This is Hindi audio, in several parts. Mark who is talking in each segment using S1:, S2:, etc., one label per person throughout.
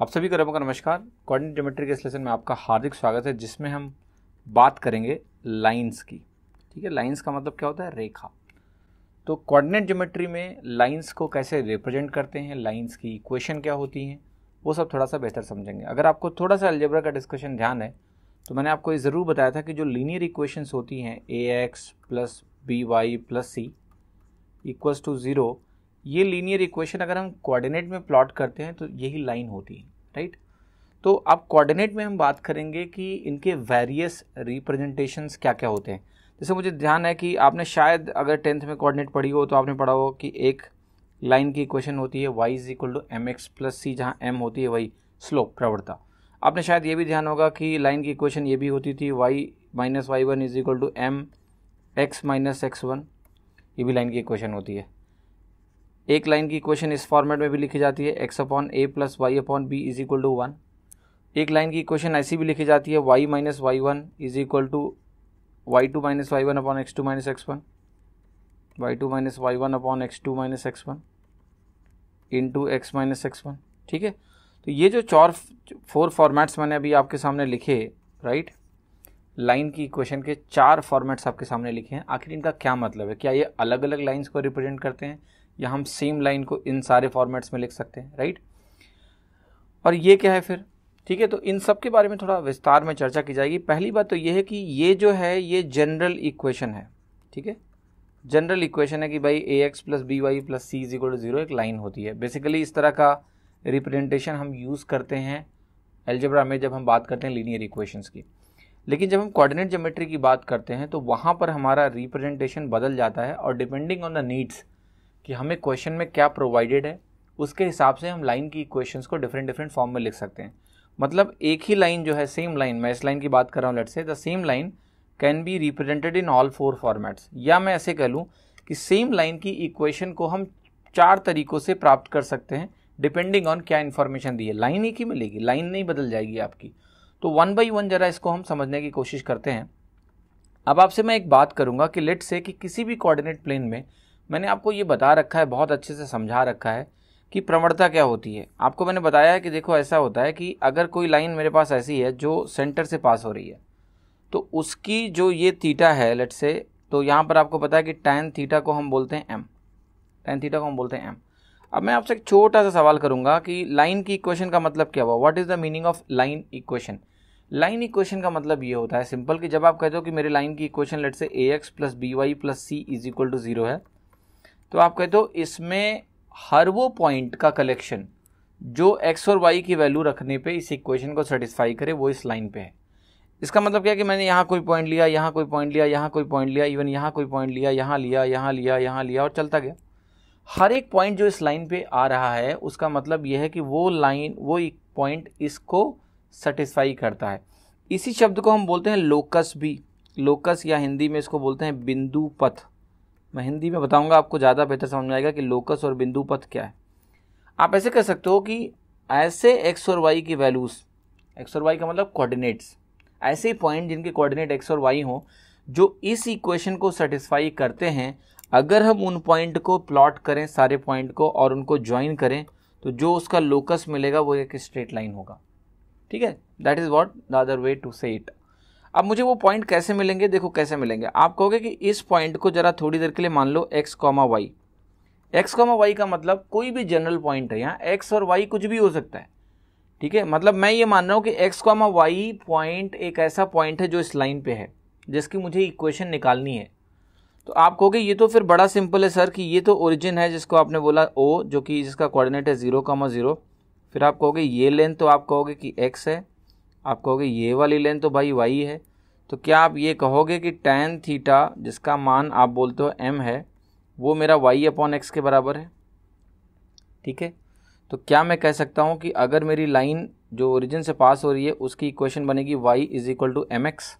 S1: आप सभी को नमस्कार। कोऑर्डिनेट ज्योमेट्री के इस लेसन में आपका हार्दिक स्वागत है, जिसमें हम बात करेंगे लाइंस की। ठीक है, लाइंस का मतलब क्या होता है? रेखा। तो कोऑर्डिनेट ज्योमेट्री में लाइंस को कैसे रिप्रेजेंट करते हैं, लाइंस की इक्वेशन क्या होती हैं, वो सब थोड़ा सा बेहतर समझेंगे। अगर आपको थोड़ा सा अलजेब्रा का डिस्कशन ध्यान है तो मैंने आपको ये ज़रूर बताया था कि जो लीनियर इक्वेशंस होती हैं ax plus B Y plus C equals to 0, ये लीनियर इक्वेशन अगर हम कोऑर्डिनेट में प्लॉट करते हैं तो यही लाइन होती है, राइट। तो अब कोऑर्डिनेट में हम बात करेंगे कि इनके वेरियस रिप्रेजेंटेशंस क्या क्या होते हैं। जैसे मुझे ध्यान है कि आपने शायद अगर 10th में कोऑर्डिनेट पढ़ी हो तो आपने पढ़ा हो कि एक लाइन की इक्वेशन होती है y is equal to M X plus C, जहाँ m होती है वही स्लोप, प्रवणता। आपने शायद ये भी ध्यान होगा कि लाइन की इक्वेशन ये भी होती थी y minus Y one is equal to M X minus X one, ये भी लाइन की इक्वेशन होती है। एक लाइन की इक्वेशन इस फॉर्मेट में भी लिखी जाती है x upon A plus Y upon B is equal to 1। एक लाइन की इक्वेशन ऐसी भी लिखी जाती है y minus Y one is equal to Y two minus Y one upon X two minus X one, Y two minus Y one upon X two minus X one into X minus X one. ठीक है, तो ये जो फोर फॉर्मेट्स मैंने अभी आपके सामने लिखे, राइट, लाइन की इक्वेशन के 4 फॉर्मेट्स आपके सामने लिखे हैं। आखिर इनका क्या मतलब है? क्या ये अलग अलग लाइंस को रिप्रेजेंट करते हैं या हम सेम लाइन को इन सारे फॉर्मेट्स में लिख सकते हैं, राइट। और ये क्या है फिर? ठीक है, तो इन सब के बारे में थोड़ा विस्तार में चर्चा की जाएगी। पहली बात तो ये है कि ये जो है ये जनरल इक्वेशन है। ठीक है, जनरल इक्वेशन है कि भाई A X plus B Y plus C is equal to 0 एक लाइन होती है। बेसिकली इस तरह का रिप्रेजेंटेशन हम यूज़ करते हैं अलजेब्रा में जब हम बात करते हैं लीनियर इक्वेशंस की। लेकिन जब हम कोऑर्डिनेट ज्योमेट्री की बात करते हैं तो वहाँ पर हमारा रिप्रेजेंटेशन बदल जाता है, और डिपेंडिंग ऑन द नीड्स कि हमें क्वेश्चन में क्या प्रोवाइडेड है उसके हिसाब से हम लाइन की इक्वेशंस को डिफरेंट फॉर्म में लिख सकते हैं। मतलब एक ही लाइन जो है, सेम लाइन, मैं इस लाइन की बात कर रहा हूँ, let's say the same line can be represented in all 4 formats. या मैं ऐसे कह लूँ कि सेम लाइन की इक्वेशन को हम 4 तरीकों से प्राप्त कर सकते हैं, डिपेंडिंग ऑन क्या इन्फॉर्मेशन दी है। लाइन एक ही मिलेगी, लाइन नहीं बदल जाएगी आपकी। तो 1 बाई 1 जरा इसको हम समझने की कोशिश करते हैं। अब आपसे मैं एक बात करूंगा कि लेट्स से कि किसी भी कोऑर्डिनेट प्लेन में मैंने आपको ये बता रखा है, बहुत अच्छे से समझा रखा है कि प्रवणता क्या होती है। आपको मैंने बताया है कि देखो ऐसा होता है कि अगर कोई लाइन मेरे पास ऐसी है जो सेंटर से पास हो रही है, तो उसकी जो ये थीटा है लेट्स से, तो यहाँ पर आपको पता है कि टैन थीटा को हम बोलते हैं m, टैन थीटा को हम बोलते हैं m। अब मैं आपसे एक छोटा सा सवाल करूंगा कि लाइन की इक्वेशन का मतलब क्या हुआ? What is the meaning of line equation? Line equation का मतलब ये होता है सिंपल कि जब आप कहते हो कि मेरे लाइन की equation let's say A X plus B Y plus C is equal to 0 है, तो आप कहते हो इसमें हर वो पॉइंट का कलेक्शन जो एक्स और वाई की वैल्यू रखने पे इस इक्वेशन को सेटिस्फाई करे वो इस लाइन पे है। इसका मतलब क्या है कि मैंने यहाँ कोई पॉइंट लिया, यहाँ कोई पॉइंट लिया, यहाँ कोई पॉइंट लिया, इवन यहाँ कोई पॉइंट लिया, यहाँ लिया, यहाँ लिया, यहाँ लिया, और चलता गया। हर एक पॉइंट जो इस लाइन पे आ रहा है उसका मतलब यह है कि वो लाइन, वो एक पॉइंट इसको सेटिस्फाई करता है। इसी शब्द को हम बोलते हैं लोकस भी। लोकस या हिंदी में इसको बोलते हैं बिंदु पथ। मैं हिंदी में बताऊंगा, आपको ज़्यादा बेहतर समझ में आएगा कि लोकस और बिंदु पथ क्या है। आप ऐसे कह सकते हो कि ऐसे एक्स और वाई की वैल्यूज़, एक्स और वाई का मतलब कोऑर्डिनेट्स, ऐसे पॉइंट जिनके कोऑर्डिनेट एक्स और वाई हो जो इस इक्वेशन को सेटिस्फाई करते हैं, अगर हम उन पॉइंट को प्लॉट करें, सारे पॉइंट को, और उनको ज्वाइन करें, तो जो उसका लोकस मिलेगा वो एक स्ट्रेट लाइन होगा। ठीक है, that is what the other way to say it. अब मुझे वो पॉइंट कैसे मिलेंगे? देखो कैसे मिलेंगे। आप कहोगे कि इस पॉइंट को जरा थोड़ी देर के लिए मान लो X comma Y. X comma Y का मतलब कोई भी जनरल पॉइंट है, यहाँ एक्स और वाई कुछ भी हो सकता है। ठीक है, मतलब मैं ये मान रहा हूँ कि एक्स कॉमा वाई पॉइंट एक ऐसा पॉइंट है जो इस लाइन पे है, जिसकी मुझे इक्वेशन निकालनी है। तो आप कहोगे ये तो फिर बड़ा सिंपल है सर, कि ये तो ओरिजिन है जिसको आपने बोला ओ, जो कि जिसका कोऑर्डिनेट है 0,0। फिर आप कहोगे ये लेंथ, तो आप कहोगे कि x है। आप कहोगे ये वाली लेंथ तो भाई y है। तो क्या आप ये कहोगे कि tan थीटा जिसका मान आप बोलते हो m है, वो मेरा y अपॉन एक्स के बराबर है? ठीक है, तो क्या मैं कह सकता हूँ कि अगर मेरी लाइन जो ओरिजिन से पास हो रही है उसकी इक्वेशन बनेगी y is equal to M X?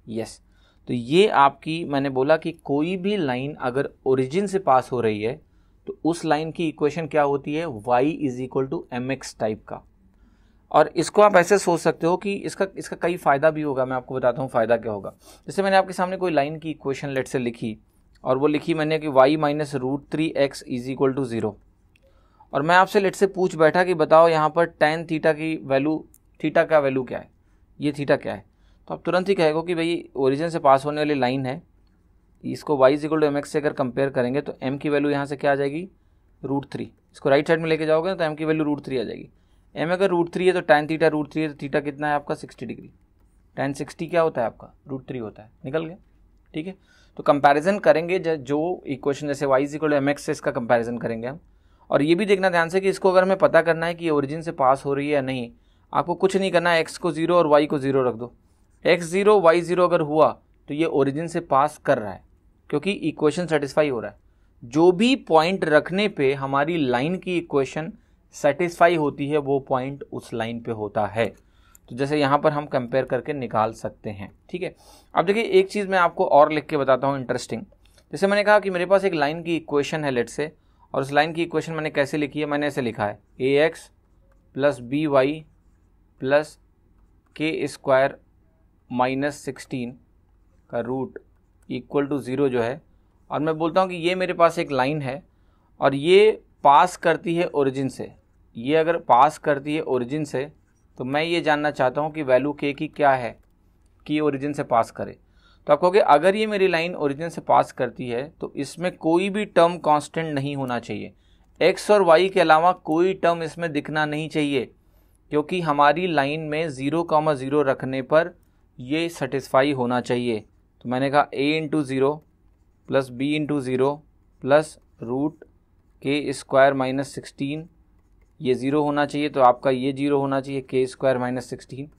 S1: Yes. तो ये आपकी, मैंने बोला कि कोई भी लाइन अगर ओरिजिन से पास हो रही है तो उस लाइन की इक्वेशन क्या होती है? y is equal to M X type का। और इसको आप ऐसे सोच सकते हो कि इसका कई फ़ायदा भी होगा। मैं आपको बताता हूँ फ़ायदा क्या होगा। जैसे मैंने आपके सामने कोई लाइन की इक्वेशन लेट से लिखी, और वो लिखी मैंने कि y minus root 3x is equal to 0, और मैं आपसे लेट से पूछ बैठा कि बताओ यहाँ पर tan थीटा की वैल्यू, थीटा का वैल्यू क्या है, ये थीटा क्या है, तो आप तुरंत ही कहेगा कि भाई ओरिजिन से पास होने वाली लाइन है, इसको y = mx से अगर कंपेयर करेंगे तो m की वैल्यू यहाँ से क्या आ जाएगी, √3। इसको राइट साइड में लेके जाओगे तो m की वैल्यू √3 आ जाएगी। m अगर √3 है तो tan थीटा √3 है, तो थीटा कितना है आपका 60 डिग्री। tan 60 क्या होता है आपका, √3 होता है, निकल गया। ठीक है, तो कंपैरिजन करेंगे जो इक्वेशन जैसे y = mx से इसका कंपैरिजन करेंगे हम। और ये भी देखना ध्यान से कि इसको अगर हमें पता करना है कि ओरिजिन से पास हो रही है या नहीं, आपको कुछ नहीं करना है, x को 0 और y को 0 रख दो। x 0 y 0 अगर हुआ तो ये ओरिजिन से पास कर रहा है, क्योंकि इक्वेशन सेटिस्फाई हो रहा है। जो भी पॉइंट रखने पे हमारी लाइन की इक्वेशन सेटिस्फाई होती है वो पॉइंट उस लाइन पे होता है। तो जैसे यहाँ पर हम कंपेयर करके निकाल सकते हैं। ठीक है, अब देखिए एक चीज़ मैं आपको और लिख के बताता हूँ इंटरेस्टिंग। जैसे मैंने कहा कि मेरे पास एक लाइन की इक्वेशन है लेट से, और उस लाइन की इक्वेशन मैंने कैसे लिखी है, मैंने ऐसे लिखा है ax + by + k² - 16 का रूट इक्वल टू 0 जो है, और मैं बोलता हूँ कि ये मेरे पास एक लाइन है और ये पास करती है ओरिजिन से। ये अगर पास करती है ओरिजिन से तो मैं ये जानना चाहता हूँ कि वैल्यू k की क्या है कि ओरिजिन से पास करे। तो आप कहोगे अगर ये मेरी लाइन ओरिजिन से पास करती है तो इसमें कोई भी टर्म कांस्टेंट नहीं होना चाहिए, x और y के अलावा कोई टर्म इसमें दिखना नहीं चाहिए, क्योंकि हमारी लाइन में 0,0 रखने पर ये सेटिस्फाई होना चाहिए। तो मैंने कहा a × 0 + b × 0 + √k² - 16, ये 0 होना चाहिए, तो आपका ये 0 होना चाहिए, k² - 16।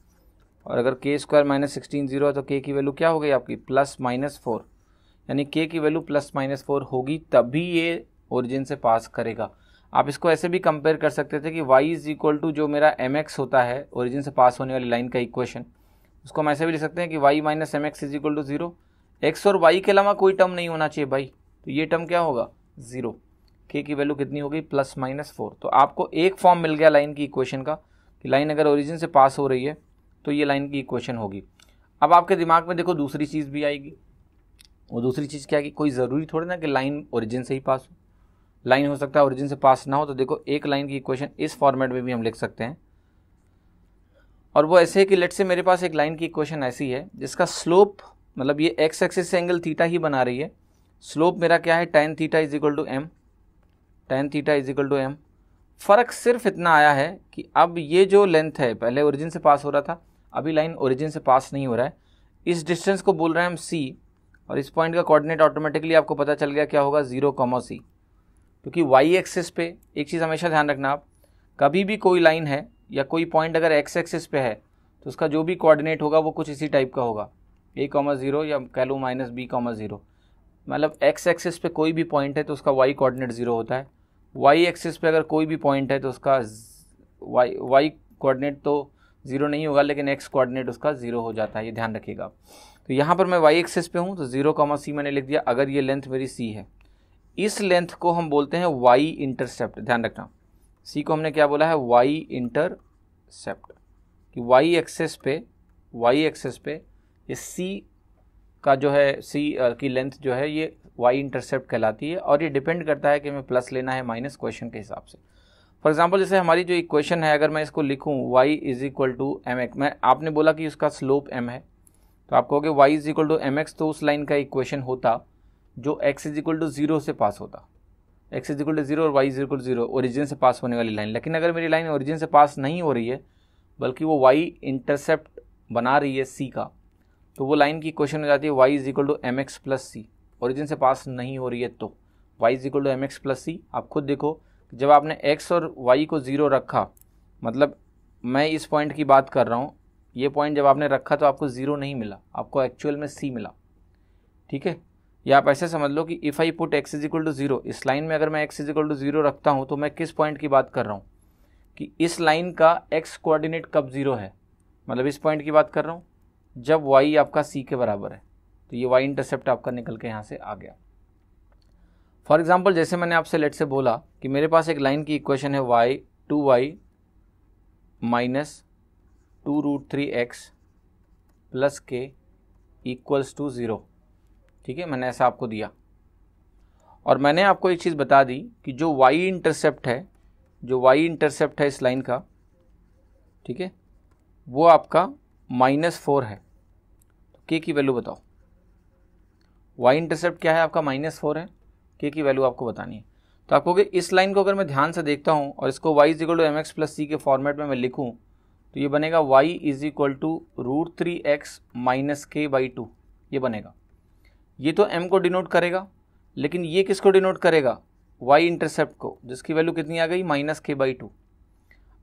S1: और अगर k² - 16 0 है तो k की वैल्यू क्या हो गई आपकी, +-4, यानी k की वैल्यू +-4 होगी तभी ये ओरिजिन से पास करेगा। आप इसको ऐसे भी कंपेयर कर सकते थे कि y = जो मेरा mx होता है ओरिजिन से पास होने वाली लाइन का इक्वेशन, उसको हम ऐसे भी लिख सकते हैं कि y - mx = 0। x और y के अलावा कोई टर्म नहीं होना चाहिए भाई, तो ये टर्म क्या होगा, 0। k की वैल्यू कितनी होगी, +-4। तो आपको एक फॉर्म मिल गया लाइन की इक्वेशन का कि लाइन अगर ओरिजिन से पास हो रही है तो ये लाइन की इक्वेशन होगी। अब आपके दिमाग में देखो दूसरी चीज़ भी आएगी। वो दूसरी चीज़ क्या है कि कोई ज़रूरी थोड़ी ना कि लाइन ओरिजिन से ही पास हो, लाइन हो सकता है ओरिजिन से पास ना हो। तो देखो एक लाइन की इक्वेशन इस फॉर्मेट में भी हम लिख सकते हैं, और वो ऐसे है कि लेट से मेरे पास एक लाइन की इक्वेशन ऐसी है जिसका स्लोप, मतलब ये एक्स एक्सिस से एंगल थीटा ही बना रही है, स्लोप मेरा क्या है, tan theta = m, tan theta = m। फ़र्क सिर्फ इतना आया है कि अब ये जो लेंथ है, पहले ओरिजिन से पास हो रहा था, अभी लाइन ओरिजिन से पास नहीं हो रहा है, इस डिस्टेंस को बोल रहे हैं हम c, और इस पॉइंट का कोऑर्डिनेट ऑटोमेटिकली आपको पता चल गया क्या होगा, 0,c। क्योंकि y एक्सिस पे एक चीज़ हमेशा ध्यान रखना, आप कभी भी कोई लाइन है या कोई पॉइंट अगर x एक्सिस पे है तो उसका जो भी कोऑर्डिनेट होगा वो कुछ इसी टाइप का होगा, a,0 या कह लो -b,0। मतलब x एक्सिस पे कोई भी पॉइंट है तो उसका y कोऑर्डिनेट 0 होता है, y एक्सिस पे अगर कोई भी पॉइंट है तो उसका y कोऑर्डिनेट तो 0 नहीं होगा, लेकिन x कोऑर्डिनेट उसका 0 हो जाता है, ये ध्यान रखिएगा। तो यहाँ पर मैं y एक्सिस पे हूँ तो 0,c मैंने लिख दिया। अगर ये लेंथ मेरी c है, इस लेंथ को हम बोलते हैं y इंटरसेप्ट। ध्यान रखना, c को हमने क्या बोला है, y इंटरसेप्ट, कि y एक्सिस पे ये c का जो है, c की लेंथ जो है ये y इंटरसेप्ट कहलाती है, और ये डिपेंड करता है कि हमें प्लस लेना है माइनस क्वेश्चन के हिसाब से। फॉर एग्जांपल जैसे हमारी जो इक्वेशन है, अगर मैं इसको लिखूं y = mx, मैं आपने बोला कि उसका स्लोप m है, तो आप कहोगे y = mx, तो उस लाइन का इक्वेशन होता जो x = 0 से पास होता, x = 0 और y = 0, ओरिजिन से पास होने वाली लाइन। लेकिन अगर मेरी लाइन ओरिजिन से पास नहीं हो रही है बल्कि वो y इंटरसेप्ट बना रही है c का, तो वो लाइन की इक्वेशन हो जाती है y = mx + c। ओरिजिन से पास नहीं हो रही है तो y = mx + c। आप खुद देखो, जब आपने x और y को 0 रखा, मतलब मैं इस पॉइंट की बात कर रहा हूँ, ये पॉइंट जब आपने रखा तो आपको 0 नहीं मिला, आपको एक्चुअल में c मिला। ठीक है, या आप ऐसे समझ लो कि इफ़ आई पुट x = 0, इस लाइन में अगर मैं x = 0 रखता हूँ तो मैं किस पॉइंट की बात कर रहा हूँ कि इस लाइन का x कोऑर्डिनेट कब 0 है, मतलब इस पॉइंट की बात कर रहा हूँ जब y आपका c के बराबर है। तो ये y इंटरसेप्ट आपका निकल के यहाँ से आ गया। फॉर एग्जांपल जैसे मैंने आपसे लेट से बोला कि मेरे पास एक लाइन की इक्वेशन है y 2y - 2√3x + k = 0। ठीक है, मैंने ऐसा आपको दिया, और मैंने आपको एक चीज़ बता दी कि जो y इंटरसेप्ट है जो वाई इंटरसेप्ट है इस लाइन का, ठीक है, वो आपका -4 है। तो के की वैल्यू बताओ। वाई इंटरसेप्ट क्या है आपका? -4 है। के की वैल्यू आपको बतानी है। तो आप कहोगे इस लाइन को अगर मैं ध्यान से देखता हूँ और इसको y = mx + c के फॉर्मेट में मैं लिखूँ तो ये बनेगा y = √3x - k/2, ये बनेगा। ये तो m को डिनोट करेगा, लेकिन ये किसको डिनोट करेगा? y इंटरसेप्ट को, जिसकी वैल्यू कितनी आ गई? -k/2।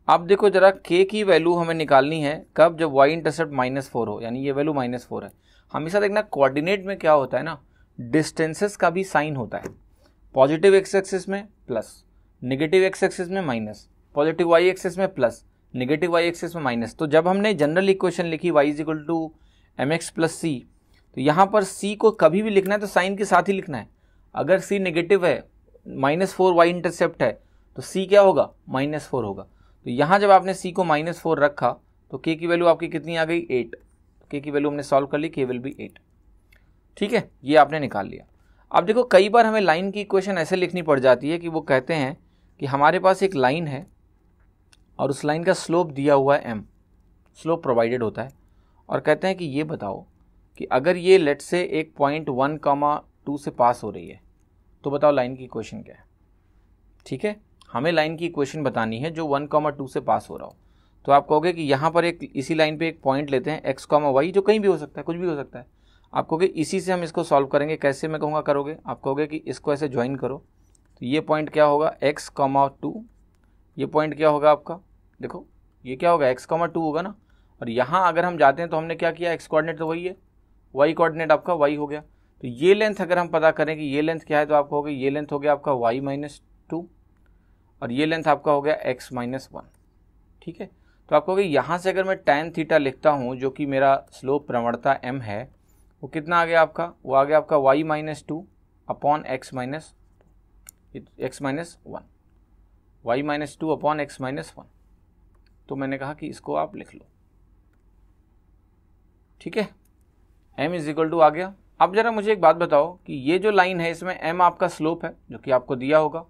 S1: अब देखो जरा k की वैल्यू हमें निकालनी है कब? जब y इंटरसेप्ट -4 हो, यानी ये वैल्यू -4 है। हमेशा देखना कोऑर्डिनेट में क्या होता है ना, डिस्टेंसेस का भी साइन होता है। पॉजिटिव एक्स एक्सिस में प्लस, नेगेटिव एक्स एक्सिस में माइनस, पॉजिटिव वाई एक्सिस में प्लस, नेगेटिव वाई एक्सिस में माइनस। तो जब हमने जनरल इक्वेशन लिखी y = mx + c, तो यहाँ पर c को कभी भी लिखना है तो साइन के साथ ही लिखना है। अगर c नेगेटिव है, -4 वाई इंटरसेप्ट है, तो c क्या होगा? -4 होगा। तो यहाँ जब आपने c को -4 रखा तो k की वैल्यू आपकी कितनी आ गई? 8। k की वैल्यू हमने सॉल्व कर ली, k विल बी 8। ठीक है, ये आपने निकाल लिया। अब देखो कई बार हमें लाइन की इक्वेशन ऐसे लिखनी पड़ जाती है कि वो कहते हैं कि हमारे पास एक लाइन है और उस लाइन का स्लोप दिया हुआ है m, स्लोप प्रोवाइडेड होता है, और कहते हैं कि ये बताओ कि अगर ये लेट से एक पॉइंट 1,2 से पास हो रही है तो बताओ लाइन की इक्वेशन क्या है। ठीक है, हमें लाइन की इक्वेशन बतानी है जो 1,2 से पास हो रहा हो। तो आप कहोगे कि यहाँ पर एक इसी लाइन पे एक पॉइंट लेते हैं x, y, जो कहीं भी हो सकता है, कुछ भी हो सकता है। आप कहोगे इसी से हम इसको सॉल्व करेंगे। कैसे मैं कहूँगा करोगे? आप कहोगे कि इसको ऐसे ज्वाइन करो, तो ये पॉइंट क्या होगा? x, 2। ये पॉइंट क्या होगा आपका? देखो ये क्या होगा? x, 2 होगा ना। और यहाँ अगर हम जाते हैं तो हमने क्या किया? x कोऑर्डिनेट तो वही है, y कोऑर्डिनेट आपका y हो गया। तो ये लेंथ अगर हम पता करें कि ये लेंथ क्या है, तो आप कहोगे ये लेंथ हो गया आपका y - 2 और ये लेंथ आपका हो गया x - 1। ठीक है, तो आप कहोगे यहाँ से अगर मैं tan थीटा लिखता हूँ जो कि मेरा स्लोप प्रवणता m है, वो कितना आ गया आपका? वो आ गया आपका y - 2 upon x - 1, y - 2 upon x - 1। तो मैंने कहा कि इसको आप लिख लो। ठीक है, m = आ गया। अब जरा मुझे एक बात बताओ कि ये जो लाइन है इसमें m आपका स्लोप है जो कि आपको दिया होगा।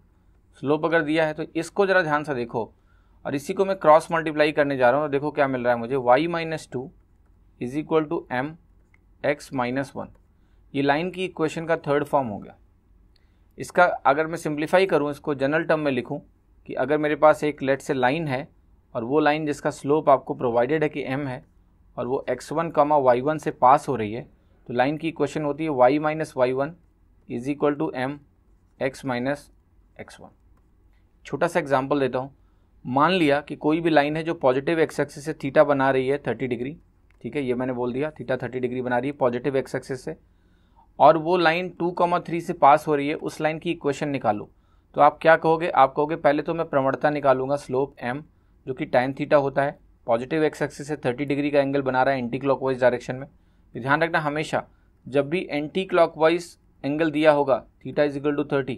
S1: स्लोप अगर दिया है तो इसको जरा ध्यान से देखो, और इसी को मैं क्रॉस मल्टीप्लाई करने जा रहा हूँ। देखो क्या मिल रहा है मुझे? y - 2 = m x - 1। ये लाइन की इक्वेशन का थर्ड फॉर्म हो गया। इसका अगर मैं सिंप्लीफाई करूँ, इसको जनरल टर्म में लिखूँ कि अगर मेरे पास एक लेट से लाइन है और वो लाइन जिसका स्लोप आपको प्रोवाइडेड है कि m है और वो x1, y1 से पास हो रही है, तो लाइन की इक्वेशन होती है y - y1 = m x - x1। छोटा सा एग्जांपल देता हूँ। मान लिया कि कोई भी लाइन है जो पॉजिटिव एक्स एक्सिस से थीटा बना रही है 30 डिग्री। ठीक है, ये मैंने बोल दिया, थीटा 30 डिग्री बना रही है पॉजिटिव एक्स एक्सिस से, और वो लाइन 2,3 से पास हो रही है। उस लाइन की इक्वेशन निकालो। तो आप क्या कहोगे? आप कहोगे पहले तो मैं प्रवणता निकालूंगा, स्लोप m जो कि tan थीटा होता है, पॉजिटिव एक्स एक्सिस से 30 डिग्री का एंगल बना रहा है एंटी क्लॉकवाइज डायरेक्शन में। ध्यान रखना हमेशा जब भी एंटी क्लॉकवाइज एंगल दिया होगा थीटा = 30,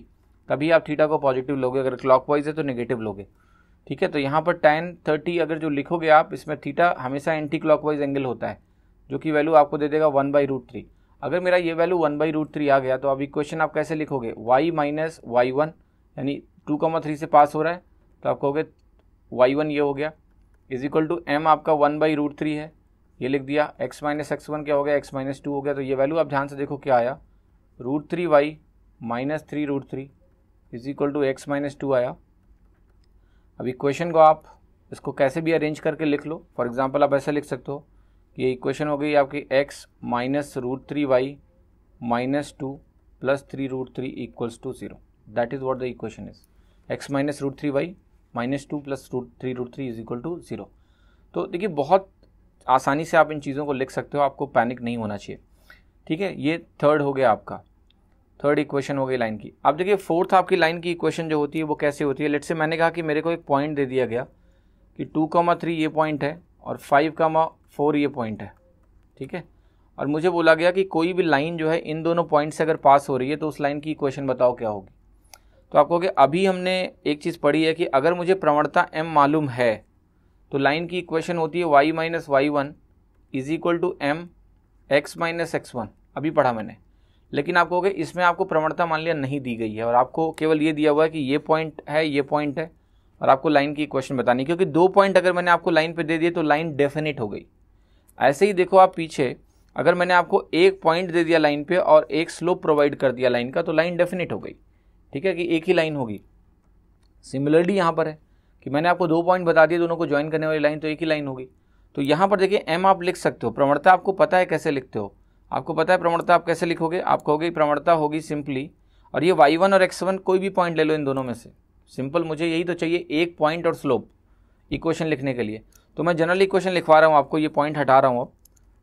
S1: तभी आप थीटा को पॉजिटिव लोगे, अगर क्लॉकवाइज है तो नेगेटिव लोगे। ठीक है, तो यहाँ पर tan 30 अगर जो लिखोगे आप, इसमें थीटा हमेशा एंटी क्लॉकवाइज एंगल होता है जो कि वैल्यू आपको दे देगा 1/√3। अगर मेरा ये वैल्यू 1/√3 आ गया तो अब इक्वेशन आप कैसे लिखोगे? y - y1 यानी 2,3 से पास हो रहा है, तो आप कहोगे y1 ये हो गया = m आपका 1/√3 है, ये लिख दिया। x - x1 क्या हो गया? x - 2 हो गया। तो ये वैल्यू आप ध्यान से देखो क्या आया? √3y - 3√3 = x - 2 आया। अब इक्वेशन को आप इसको कैसे भी अरेंज करके लिख लो। फॉर एग्जांपल आप ऐसे लिख सकते हो कि ये इक्वेशन हो गई आपकी x - √3y - 2 + 3√3 = 0। That is what the equation is. x - √3y - 2 + 3√3 = 0। तो देखिए बहुत आसानी से आप इन चीज़ों को लिख सकते हो, आपको पैनिक नहीं होना चाहिए। ठीक है, ये थर्ड हो गया आपका, थर्ड इक्वेशन हो गई लाइन की। अब देखिए फोर्थ आपकी लाइन की इक्वेशन जो होती है वो कैसे होती है? लेट्स से मैंने कहा कि मेरे को एक पॉइंट दे दिया गया कि 2,3 ये पॉइंट है और 5,4 ये पॉइंट है। ठीक है, और मुझे बोला गया कि कोई भी लाइन जो है इन दोनों पॉइंट से अगर पास हो रही है तो उस लाइन की इक्वेशन बताओ क्या होगी। तो आप कहोगे अभी हमने एक चीज़ पढ़ी है कि अगर मुझे प्रवणता m मालूम है तो लाइन की इक्वेशन होती है y - y1 = m x - x1। अभी पढ़ा मैंने। लेकिन आप कहोगे इसमें आपको प्रवणता मान लिया नहीं दी गई है और आपको केवल ये दिया हुआ है कि ये पॉइंट है, ये पॉइंट है और आपको लाइन की इक्वेशन बतानी, क्योंकि 2 पॉइंट अगर मैंने आपको लाइन पे दे दिए तो लाइन डेफिनेट हो गई। ऐसे ही देखो आप पीछे, अगर मैंने आपको 1 पॉइंट दे दिया लाइन पे और एक स्लोप प्रोवाइड कर दिया लाइन का, तो लाइन डेफिनेट हो गई, ठीक है, कि एक ही लाइन होगी। सिमिलरली यहाँ पर है कि मैंने आपको 2 पॉइंट बता दिए, दोनों को ज्वाइन करने वाली लाइन, तो एक ही लाइन होगी। तो यहाँ पर देखिए एम आप लिख सकते हो, प्रवणता आपको पता है कैसे लिखते हो, आपको पता है प्रवणता आप कैसे लिखोगे, आप कहोगे प्रवणता होगी सिंपली, और ये y1 और x1 कोई भी पॉइंट ले लो इन दोनों में से, सिंपल मुझे यही तो चाहिए, एक पॉइंट और स्लोप इक्वेशन लिखने के लिए। तो मैं जनरल इक्वेशन लिखवा रहा हूँ आपको, ये पॉइंट हटा रहा हूँ अब।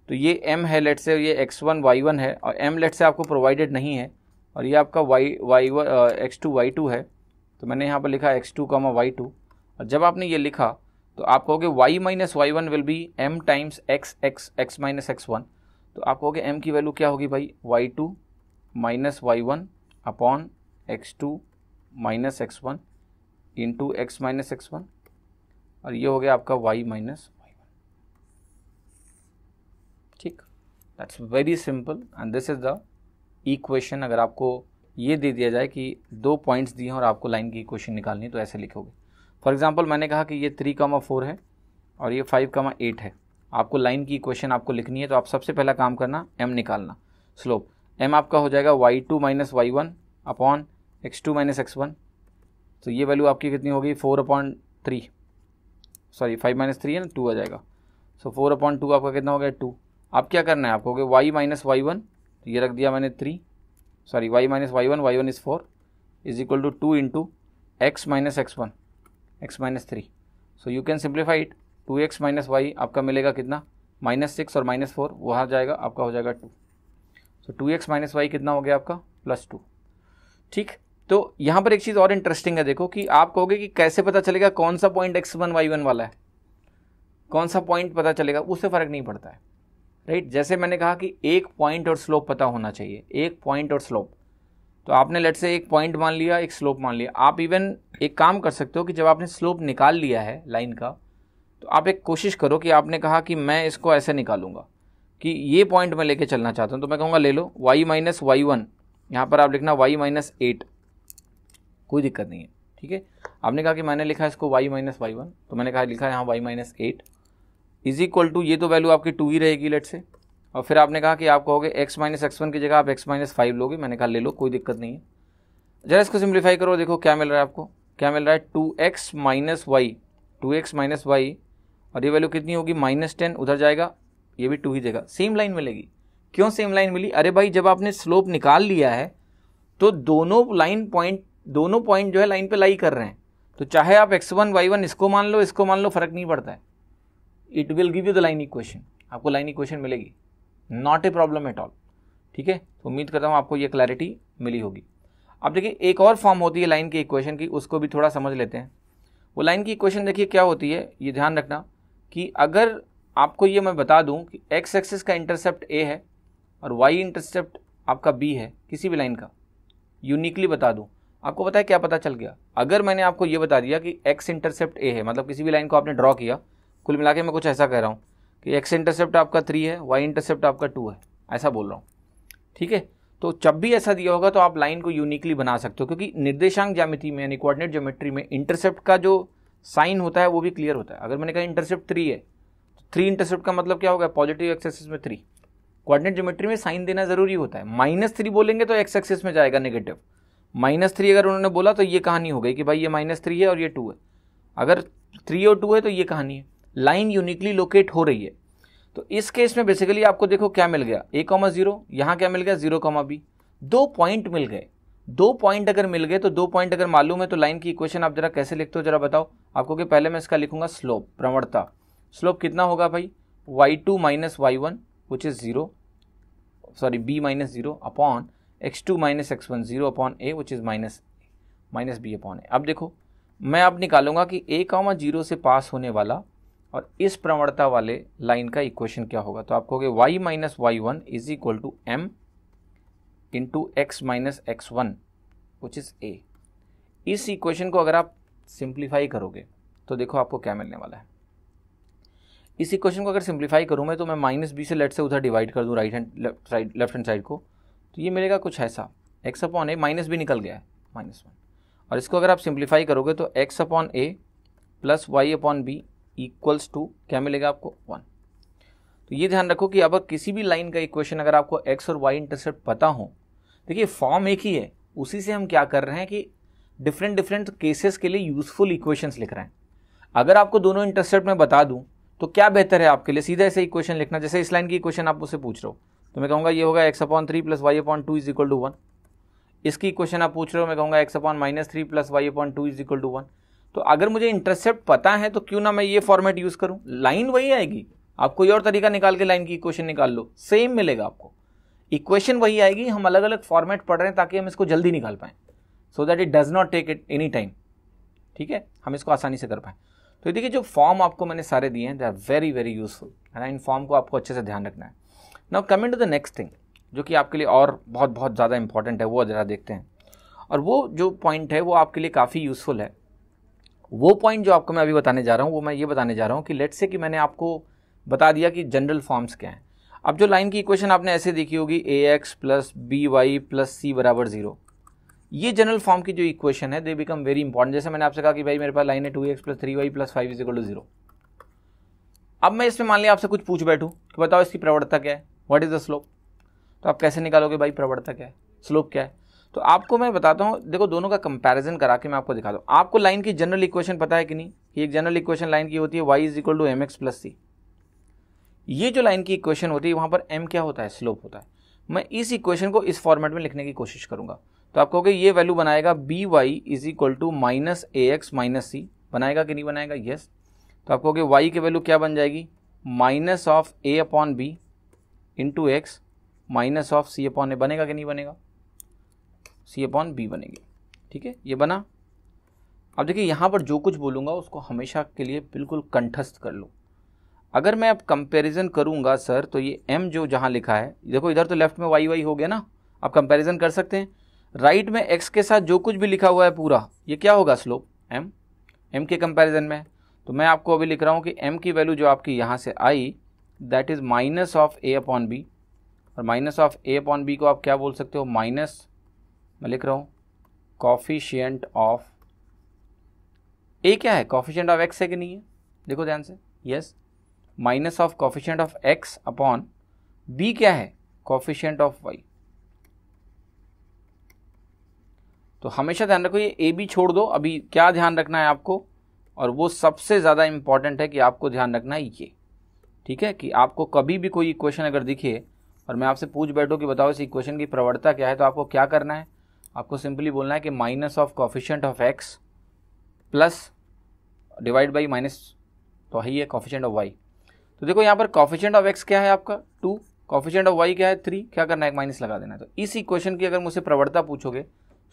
S1: तो ये m है, लेट से ये x1 y1 है, और m लेट से आपको प्रोवाइडेड नहीं है, और ये आपका x2 y2 है। तो मैंने यहाँ पर लिखा x2, y2, और जब आपने ये लिखा तो आप कहोगे y minus y1 will be m times x minus x1। तो आप कहोगे m की वैल्यू क्या होगी भाई, y2 minus y1 upon x2 minus x1 into x minus x1, और ये हो गया आपका y माइनस y1। ठीक, that's very simple and this is the equation. अगर आपको ये दे दिया जाए कि 2 पॉइंट्स दिए हैं और आपको लाइन की इक्वेशन निकालनी है, तो ऐसे लिखोगे। फॉर एग्जांपल मैंने कहा कि ये 3,4 है और ये 5,8 है, आपको लाइन की इक्वेशन आपको लिखनी है। तो आप सबसे पहला काम करना, m निकालना, स्लोप m आपका हो जाएगा y2 minus y1 upon x2 minus x1। तो ये वैल्यू आपकी कितनी होगी, 4/3, सॉरी 5 माइनस 3 है ना, 2 आ जाएगा। सो 4/2 आपका कितना हो गया, 2। आप क्या करना है, आपको हो गया y माइनस y1, ये रख दिया मैंने 3, sorry y minus y1 is 4 is equal to 2 into x minus x1, x minus 3। So you can simplify it, 2x minus y आपका मिलेगा कितना, -6 और -4 वहाँ जाएगा, आपका हो जाएगा 2। सो 2x माइनस y कितना हो गया आपका, +2। ठीक, तो यहाँ पर एक चीज़ और इंटरेस्टिंग है, देखो कि आप कहोगे कि कैसे पता चलेगा कौन सा पॉइंट x1 y1 वाला है, कौन सा पॉइंट पता चलेगा, उससे फ़र्क नहीं पड़ता है, राइट। जैसे मैंने कहा कि एक पॉइंट और स्लोप पता होना चाहिए, एक पॉइंट और स्लोप। तो आपने लेट से एक पॉइंट मान लिया, एक स्लोप मान लिया। आप इवन एक काम कर सकते हो कि जब आपने स्लोप निकाल लिया है लाइन का, तो आप एक कोशिश करो कि आपने कहा कि मैं इसको ऐसे निकालूंगा कि ये पॉइंट मैं लेके चलना चाहता हूँ, तो मैं कहूँगा ले लो y माइनस y1, यहाँ पर आप लिखना y माइनस 8, कोई दिक्कत नहीं है, ठीक है। आपने कहा कि मैंने लिखा इसको y माइनस y1, तो मैंने कहा लिखा यहाँ y minus 8 is equal to, ये तो वैल्यू आपकी 2 ही रहेगी लेट से, और फिर आपने कहा कि आप कहोगे x माइनस x1 की जगह आप x माइनस 5 लोगे, मैंने कहा ले लो, कोई दिक्कत नहीं है। जरा इसको सिंप्लीफाई करो, देखो क्या मिल रहा है आपको, क्या मिल रहा है, 2x minus Y, 2x minus Y, और ये वैल्यू कितनी होगी, -10, उधर जाएगा, ये भी 2 ही देगा, सेम लाइन मिलेगी। क्यों सेम लाइन मिली, अरे भाई जब आपने स्लोप निकाल लिया है तो दोनों पॉइंट जो है लाइन पे लाई कर रहे हैं, तो चाहे आप x1 y1 इसको मान लो, इसको मान लो, फर्क नहीं पड़ता है, it will give you the line equation, आपको लाइन इक्वेशन मिलेगी, not a problem at all, ठीक है। तो उम्मीद करता हूँ आपको ये क्लैरिटी मिली होगी। अब देखिए एक और फॉर्म होती है लाइन की इक्वेशन की, उसको भी थोड़ा समझ लेते हैं। वो लाइन की इक्वेशन देखिए क्या होती है, ये ध्यान रखना कि अगर आपको ये मैं बता दूं कि x एक्सिस का इंटरसेप्ट a है और y इंटरसेप्ट आपका b है, किसी भी लाइन का यूनिकली बता दूं, आपको पता है क्या पता चल गया। अगर मैंने आपको ये बता दिया कि x इंटरसेप्ट a है, मतलब किसी भी लाइन को आपने ड्रॉ किया, कुल मिला के मैं कुछ ऐसा कह रहा हूँ कि x इंटरसेप्ट आपका 3 है, y इंटरसेप्ट आपका 2 है, ऐसा बोल रहा हूँ, ठीक है। तो जब भी ऐसा दिया होगा तो आप लाइन को यूनिकली बना सकते हो, क्योंकि निर्देशांक ज्यामिति में यानी कोऑर्डिनेट ज्योमेट्री में इंटरसेप्ट का जो साइन होता है वो भी क्लियर होता है। अगर मैंने कहा इंटरसेप्ट 3 है, तो 3 इंटरसेप्ट का मतलब क्या होगा, पॉजिटिव एक्स एक्सिस में 3। कोऑर्डिनेट ज्योमेट्री में साइन देना जरूरी होता है। -3 बोलेंगे तो एक्स एक्सिस में जाएगा नेगेटिव, -3 अगर उन्होंने बोला तो ये कहानी हो गई कि भाई ये -3 है और ये 2 है। अगर 3 और 2 है तो ये कहानी है, लाइन यूनिकली लोकेट हो रही है। तो इस केस में बेसिकली आपको देखो क्या मिल गया, a,0, यहाँ क्या मिल गया 0,b, 2 पॉइंट मिल गए। 2 पॉइंट अगर मिल गए तो 2 पॉइंट अगर मालूम है तो लाइन की इक्वेशन आप जरा कैसे लिखते हो जरा बताओ आपको। कि पहले मैं इसका लिखूंगा स्लोप, प्रवणता। स्लोप कितना होगा भाई, y2 minus y1 which is 0, sorry b minus 0 upon x2 minus x1 0 upon a which is minus b upon a। अब देखो मैं अब निकालूंगा कि a,0 से पास होने वाला और इस प्रवणता वाले लाइन का इक्वेशन क्या होगा। तो आप कहोगे y minus y1 is equal to m into x minus x1 which is a। इस इक्वेशन को अगर आप सिंप्लीफाई करोगे तो देखो आपको क्या मिलने वाला है। इस इक्वेशन को अगर सिंप्लीफाई करूँ मैं तो मैं -b से लेट से उधर डिवाइड कर दूँ लेफ्ट हैंड साइड को, तो ये मिलेगा कुछ ऐसा, x अपॉन a, -b निकल गया है -1। और इसको अगर आप सिंप्लीफाई करोगे तो x upon a plus Y upon B equals to क्या मिलेगा आपको 1। तो ये ध्यान रखो कि अब किसी भी लाइन का इक्वेशन अगर आपको एक्स और वाई इंटरसेप्ट पता हो, देखिए फॉर्म एक ही है, उसी से हम क्या कर रहे हैं कि डिफरेंट केसेस के लिए यूजफुल इक्वेशंस लिख रहे हैं। अगर आपको दोनों इंटरसेप्ट में बता दूं तो क्या बेहतर है आपके लिए, सीधा ऐसे इक्वेशन लिखना। जैसे इस लाइन की इक्वेशन आप मुझसे पूछ रहे हो तो मैं कहूँगा ये होगा X upon 3 plus Y upon 2 is equal to 1। इसकी इक्वेशन आप पूछ रहे हो, मैं कहूँगा X upon -3 plus Y upon 2 is equal to 1। तो अगर मुझे इंटरसेप्ट पता है तो क्यों ना मैं ये फॉर्मेट यूज करूँ, लाइन वही आएगी। आप कोई और तरीका निकाल के लाइन की इक्वेशन निकाल लो, सेम मिलेगा आपको, इक्वेशन वही आएगी। हम अलग अलग फॉर्मेट पढ़ रहे हैं ताकि हम इसको जल्दी निकाल पाएं, so that it does not take it any time. ठीक है, हम इसको आसानी से कर पाएं। तो देखिए जो फॉर्म आपको मैंने सारे दिए हैं they are very very useful, है ना। इन फॉर्म को आपको अच्छे से ध्यान रखना है। Now coming to the next thing जो कि आपके लिए और बहुत बहुत ज़्यादा इंपॉर्टेंट है, वो ज़रा देखते हैं। और वो जो पॉइंट है वो आपके लिए काफ़ी यूजफुल है। वो पॉइंट जो आपको मैं अभी बताने जा रहा हूँ वो मैं ये बताने जा रहा हूँ कि लेट्स से कि मैंने आपको बता दिया कि जनरल फॉर्म्स क्या हैं। अब जो लाइन की इक्वेशन आपने ऐसे देखी होगी ax plus B Y plus C बराबर 0, ये जनरल फॉर्म की जो इक्वेशन है दे बिकम वेरी इंपॉर्टेंट। जैसे मैंने आपसे कहा कि भाई मेरे पास लाइन है 2x plus 3y plus 5 is equal to 0। अब मैं इसमें मान लिया आपसे कुछ पूछ बैठूं कि बताओ इसकी प्रवणता क्या है, व्हाट इज द स्लोप। तो आप कैसे निकालोगे भाई प्रवणता क्या है, स्लोप क्या है। तो आपको मैं बताता हूँ, देखो दोनों का कंपैरिजन करा के मैं आपको दिखा दूँ। आपको लाइन की जनरल इक्वेशन पता है कि नहीं, कि एक जनरल इक्वेशन लाइन की होती है y is equal to M X plus C. ये जो लाइन की इक्वेशन होती है वहाँ पर m क्या होता है, स्लोप होता है। मैं इस इक्वेशन को इस फॉर्मेट में लिखने की कोशिश करूँगा। तो आप कहोगे ये वैल्यू बनाएगा B Y is equal to minus A X minus C, बनाएगा कि नहीं बनाएगा, यस। तो आप कहोगे y की वैल्यू क्या बन जाएगी, minus of A upon B into X minus of C upon A, बनेगा कि नहीं बनेगा, सी अपॉन बी बनेगी। ठीक है, ये बना। अब देखिए यहाँ पर जो कुछ बोलूँगा उसको हमेशा के लिए बिल्कुल कंठस्थ कर लो। अगर मैं अब कंपैरिजन करूँगा सर तो ये m जो जहाँ लिखा है, देखो इधर तो लेफ्ट में y हो गया ना, आप कंपैरिजन कर सकते हैं। राइट में x के साथ जो कुछ भी लिखा हुआ है पूरा, ये क्या होगा, स्लोप m के कंपैरिजन में। तो मैं आपको अभी लिख रहा हूँ कि m की वैल्यू जो आपकी यहाँ से आई that is minus of a upon B, और minus of a upon B को आप क्या बोल सकते हो, माइनस, मैं लिख रहा हूँ कॉफिशिएंट ऑफ a क्या है, कॉफिशिएंट ऑफ x है कि नहीं है, देखो ध्यान से, yes, minus of coefficient of x upon b क्या है, कॉफिशिएंट ऑफ y। तो हमेशा ध्यान रखो ये a b छोड़ दो, अभी क्या ध्यान रखना है आपको, और वो सबसे ज़्यादा इंपॉर्टेंट है कि आपको ध्यान रखना है ये, ठीक है, कि आपको कभी भी कोई इक्वेशन अगर दिखे और मैं आपसे पूछ बैठूँ कि बताओ इस इक्वेशन की प्रवणता क्या है, तो आपको क्या करना है, आपको सिंपली बोलना है कि minus of coefficient of x plus divide by minus, तो है कॉफिशिएंट ऑफ y। तो देखो यहाँ पर कॉफिशिएंट ऑफ x क्या है आपका 2, कॉफिशिएंट ऑफ y क्या है 3, क्या करना है, एक माइनस लगा देना है। तो इस इक्वेशन की अगर मुझसे प्रवणता पूछोगे,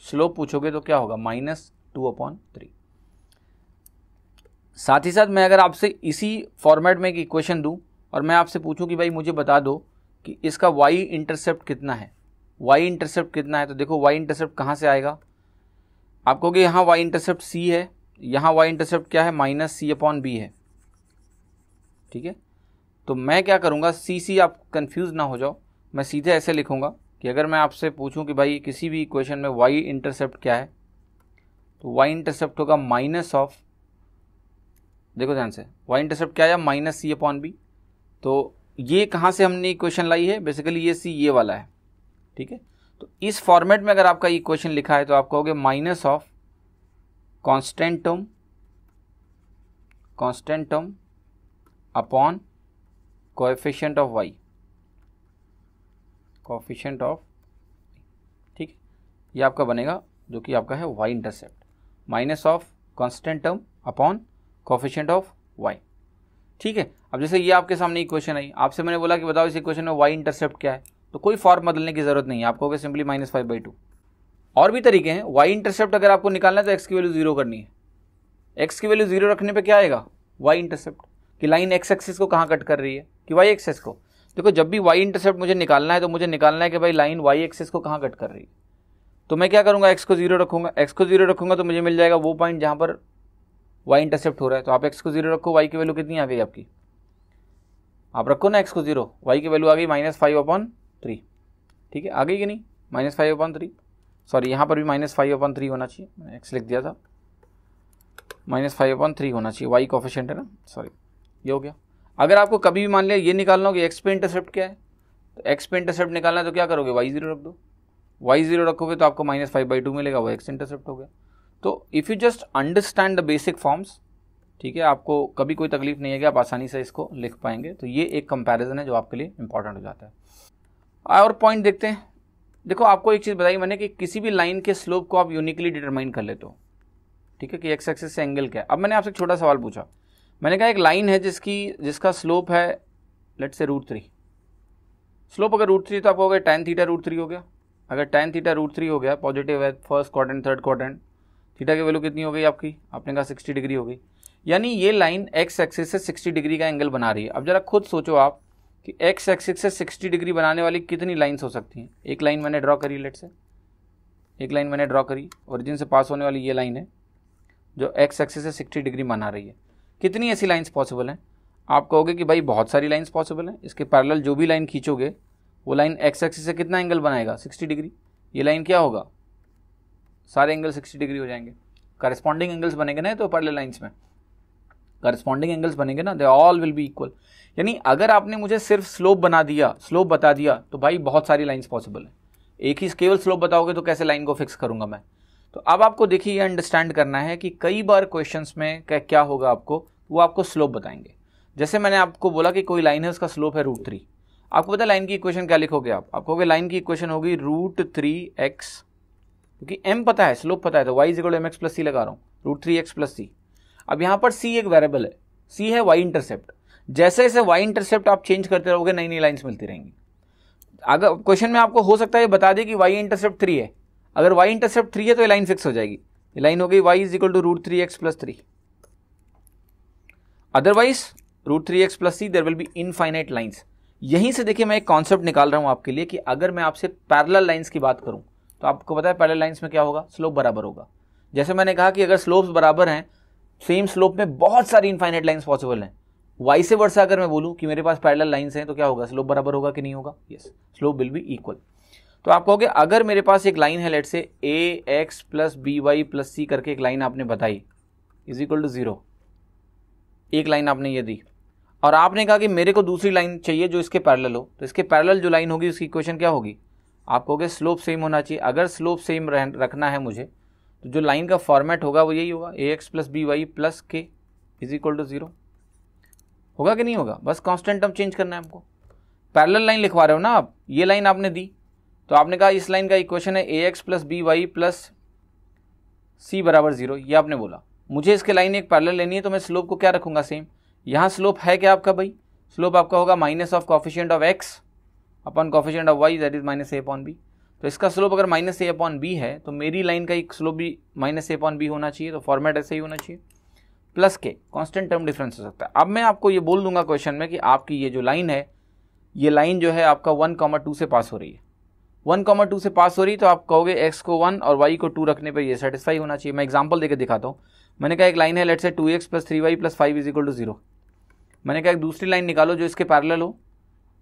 S1: स्लोप पूछोगे, तो क्या होगा, -2/3। साथ ही साथ मैं अगर आपसे इसी फॉर्मेट में एक इक्वेशन दूं और मैं आपसे पूछूं कि भाई मुझे बता दो कि इसका y इंटरसेप्ट कितना है, y इंटरसेप्ट कितना है, तो देखो y इंटरसेप्ट कहाँ से आएगा, आप कहोगे यहाँ y इंटरसेप्ट c है, यहाँ y इंटरसेप्ट क्या है, -c/b है। ठीक है, तो मैं क्या करूँगा, c आप कंफ्यूज ना हो जाओ, मैं सीधे ऐसे लिखूँगा कि अगर मैं आपसे पूछूं कि भाई किसी भी इक्वेशन में y इंटरसेप्ट क्या है, तो y इंटरसेप्ट होगा माइनस ऑफ, देखो ध्यान से, y इंटरसेप्ट क्या है, -c/b। तो ये कहाँ से हमने इक्वेशन लाई है, बेसिकली ये c ये वाला है। ठीक है, तो इस फॉर्मेट में अगर आपका इक्वेशन लिखा है तो आप कहोगे minus of constant term upon coefficient of y, coefficient of, ठीक है, ये आपका बनेगा जो कि आपका है y intercept, minus of constant term upon coefficient of y। ठीक है, अब जैसे ये आपके सामने इक्वेशन आई, आपसे मैंने बोला कि बताओ इस इक्वेशन में y इंटरसेप्ट क्या है, तो कोई फॉर्म बदलने की जरूरत नहीं है, आपको होगा सिंपली -5/2। और भी तरीके हैं, y इंटरसेप्ट अगर आपको निकालना है तो x की वैल्यू 0 करनी है, x की वैल्यू 0 रखने पे क्या आएगा, y इंटरसेप्ट, कि लाइन x एक्सिस को कहाँ कट कर रही है, कि y एक्सिस को। देखो जब भी y इंटरसेप्ट मुझे निकालना है तो मुझे निकालना है कि भाई लाइन y एक्सिस को कहाँ कट कर रही है। तो मैं क्या करूँगा, x को 0 रखूँगा, x को 0 रखूँगा तो मुझे मिल जाएगा वो पॉइंट जहाँ पर y इंटरसेप्ट हो रहा है। तो आप x को 0 रखो, y की वैल्यू कितनी आ गई आपकी, आप रखो ना x को 0, y की वैल्यू आ गई -5/3। ठीक है, आ गई कि नहीं, -5/3, सॉरी यहाँ पर भी -5/3 होना चाहिए, मैंने x लिख दिया था। -5/3 होना चाहिए, y कोफिशिएंट है ना, सॉरी ये हो गया। अगर आपको कभी भी मान लिया ये निकालना हो कि x पे इंटरसेप्ट क्या है, तो x पे इंटरसेप्ट निकालना है तो क्या करोगे, y 0 रख दो, y 0 रखोगे तो आपको -5/2 मिलेगा, वो x इंटरसेप्ट हो गया। तो if you just understand the basic forms, ठीक है, आपको कभी कोई तकलीफ नहीं है कि आप आसानी से इसको लिख पाएंगे। तो ये एक कंपैरिजन है जो आपके लिए इंपॉर्टेंट हो जाता है। और पॉइंट देखते हैं। देखो आपको एक चीज़ बताई मैंने कि किसी भी लाइन के स्लोप को आप यूनिकली डिटरमाइन कर लेते हो, ठीक है, कि एक्स एक्सिस से एंगल क्या है। अब मैंने आपसे एक छोटा सवाल पूछा, मैंने कहा एक लाइन है जिसका स्लोप है लेट्स से √3, स्लोप अगर √3 तो आपको हो गया tan थीटा √3 हो गया। अगर tan थीटा √3 हो गया, पॉजिटिव है, first quadrant third quadrant, theta की वैल्यू कितनी हो गई आपकी, आपने कहा 60 डिग्री हो गई, यानी ये लाइन एक्स एक्सिस से 60 डिग्री का एंगल बना रही है। अब जरा खुद सोचो आप कि एक्स एक्सिस से 60 डिग्री बनाने वाली कितनी लाइन्स हो सकती हैं। एक लाइन मैंने ड्रॉ करी, लेट से एक लाइन मैंने ड्रॉ करी, ओरिजिन से पास होने वाली ये लाइन है जो एक्स एक्सिस से 60 डिग्री बना रही है। कितनी ऐसी लाइन्स पॉसिबल हैं? आप कहोगे कि भाई बहुत सारी लाइन्स पॉसिबल हैं, इसके पैरेलल जो भी लाइन खींचोगे वो लाइन एक्स एक्सिस से कितना एंगल बनाएगा, 60 डिग्री। ये लाइन क्या होगा, सारे एंगल 60 डिग्री हो जाएंगे। करस्पॉन्डिंग एंगल्स बनेंगे ना, तो पैरेलल लाइन्स में करस्पॉन्डिंग एंगल्स बनेंगे ना, they all will be equal. यानी अगर आपने मुझे सिर्फ स्लोप बता दिया तो भाई बहुत सारी लाइन्स पॉसिबल है। एक ही केवल स्लोप बताओगे तो कैसे लाइन को फिक्स करूंगा मैं। तो अब आपको देखिए ये अंडरस्टैंड करना है कि कई बार क्वेश्चंस में क्या होगा, वो आपको स्लोप बताएंगे। जैसे मैंने आपको बोला कि कोई लाइन है उसका स्लोप है √3, आपको पता है लाइन की इक्वेशन क्या लिखोगे आप कहोगे लाइन की इक्वेशन होगी √3x, क्योंकि m पता है, स्लोप पता है, तो y = mx + c लगा रहा हूँ, √3x + c। अब यहाँ पर c एक वेरिएबल है, c है y इंटरसेप्ट। जैसे जैसे y इंटरसेप्ट आप चेंज करते रहोगे नई नई लाइन्स मिलती रहेंगी। अगर क्वेश्चन में आपको हो सकता है बता दे कि y इंटरसेप्ट 3 है, अगर y इंटरसेप्ट 3 है तो ये लाइन फिक्स हो जाएगी। ये लाइन हो गई y = √3x + 3। Otherwise √3x + c there will be infinite lines. यहीं से देखिए मैं एक कॉन्सेप्ट निकाल रहा हूं आपके लिए कि अगर मैं आपसे पैरेलल लाइन्स की बात करूं तो आपको पता है पैरेलल लाइन्स में क्या होगा, स्लोप बराबर होगा। जैसे मैंने कहा कि अगर स्लोप्स बराबर हैं, सेम स्लोप में बहुत सारी इनफाइनाइट लाइन्स पॉसिबल हैं। वाइस वर्सा अगर मैं बोलूं कि मेरे पास पैरेलल लाइन्स हैं तो क्या होगा, स्लोप बराबर होगा कि नहीं होगा, yes, slope will be equal. तो आप कहोगे अगर मेरे पास एक लाइन है लेट से ax + by + c करके एक लाइन आपने बताई = 0, एक लाइन आपने ये दी और आपने कहा कि मेरे को दूसरी लाइन चाहिए जो इसके पैरेलल हो, तो इसके पैरेलल जो लाइन होगी उसकी इक्वेशन क्या होगी, आप कहोगे स्लोप सेम होना चाहिए। अगर स्लोप सेम रखना है मुझे तो जो लाइन का फॉर्मेट होगा वो यही होगा, ax + by + k = 0 होगा कि नहीं होगा। बस कांस्टेंट टर्म चेंज करना है हमको। पैरेलल लाइन लिखवा रहे हो ना आप, ये लाइन आपने दी तो आपने कहा इस लाइन का इक्वेशन है ax + by + c = 0, ये आपने बोला। मुझे इसके लाइन एक पैरेलल लेनी है तो मैं स्लोप को क्या रखूंगा, सेम। यहाँ स्लोप है क्या आपका भाई, स्लोप आपका होगा - coefficient of x upon coefficient of y that is -a/b। तो इसका स्लोप अगर -a/b है तो मेरी लाइन का एक स्लोप भी -a/b होना चाहिए, तो फॉर्मेट ऐसे ही होना चाहिए। प्लस के कांस्टेंट टर्म डिफरेंस हो सकता है। अब मैं आपको ये बोल दूंगा क्वेश्चन में कि आपकी ये जो लाइन है, ये लाइन जो है आपका 1,2 से पास हो रही है, 1,2 से पास हो रही, तो आप कहोगे x को 1 और y को 2 रखने पे ये सेटिस्फाई होना चाहिए। मैं एग्जांपल देके दिखाता हूँ। मैंने कहा एक लाइन है लेट से 2x + 3y + 5 = 0। मैंने कहा एक दूसरी लाइन निकालो जो इसके पैरेलल हो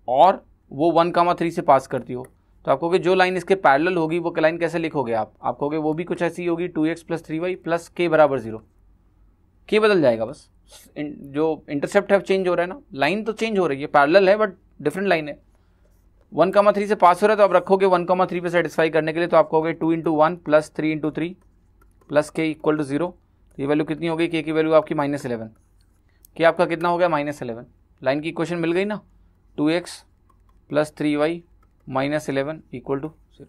S1: और वो 1,3 से पास करती हो, तो आप कहोगे जो लाइन इसके पैरेलल होगी वो लाइन कैसे लिखोगे आप कहोगे वो भी कुछ ऐसी होगी 2x + 3y + k = 0। k बदल जाएगा, बस जो इंटरसेप्ट है चेंज हो रहा है ना, लाइन तो चेंज हो रही है, पैरेलल है बट डिफरेंट लाइन है। 1,3 से पास हो रहा है तो आप रखोगे 1,3 पे सेटिस्फाई करने के लिए, तो आप कहोगे 2 × 1 + 3 × 3 + k = 0। ये वैल्यू कितनी होगी, k की वैल्यू आपकी -11, k आपका कितना हो गया, -11। लाइन की इक्वेशन मिल गई ना, 2x + 3y - 11 = 0।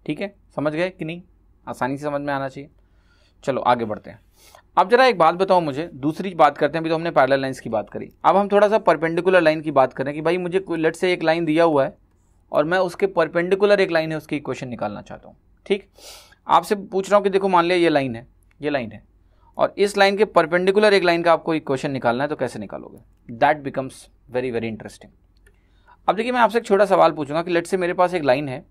S1: ठीक है, समझ गए कि नहीं, आसानी से समझ में आना चाहिए। चलो आगे बढ़ते हैं। अब जरा एक बात बताओ मुझे, दूसरी बात करते हैं। अभी तो हमने पैरेलल लाइंस की बात करी, अब हम थोड़ा सा परपेंडिकुलर लाइन की बात करें कि भाई मुझे लेट से एक लाइन दिया हुआ है और मैं उसके परपेंडिकुलर एक लाइन है उसकी इक्वेशन निकालना चाहता हूँ। ठीक, आपसे पूछ रहा हूँ कि देखो मान लिया ये लाइन है और इस लाइन के परपेंडिकुलर एक लाइन का आपको इक्वेशन निकालना है, तो कैसे निकालोगे, that becomes very very interesting. अब देखिए मैं आपसे एक छोटा सवाल पूछूंगा कि लेट से मेरे पास एक लाइन है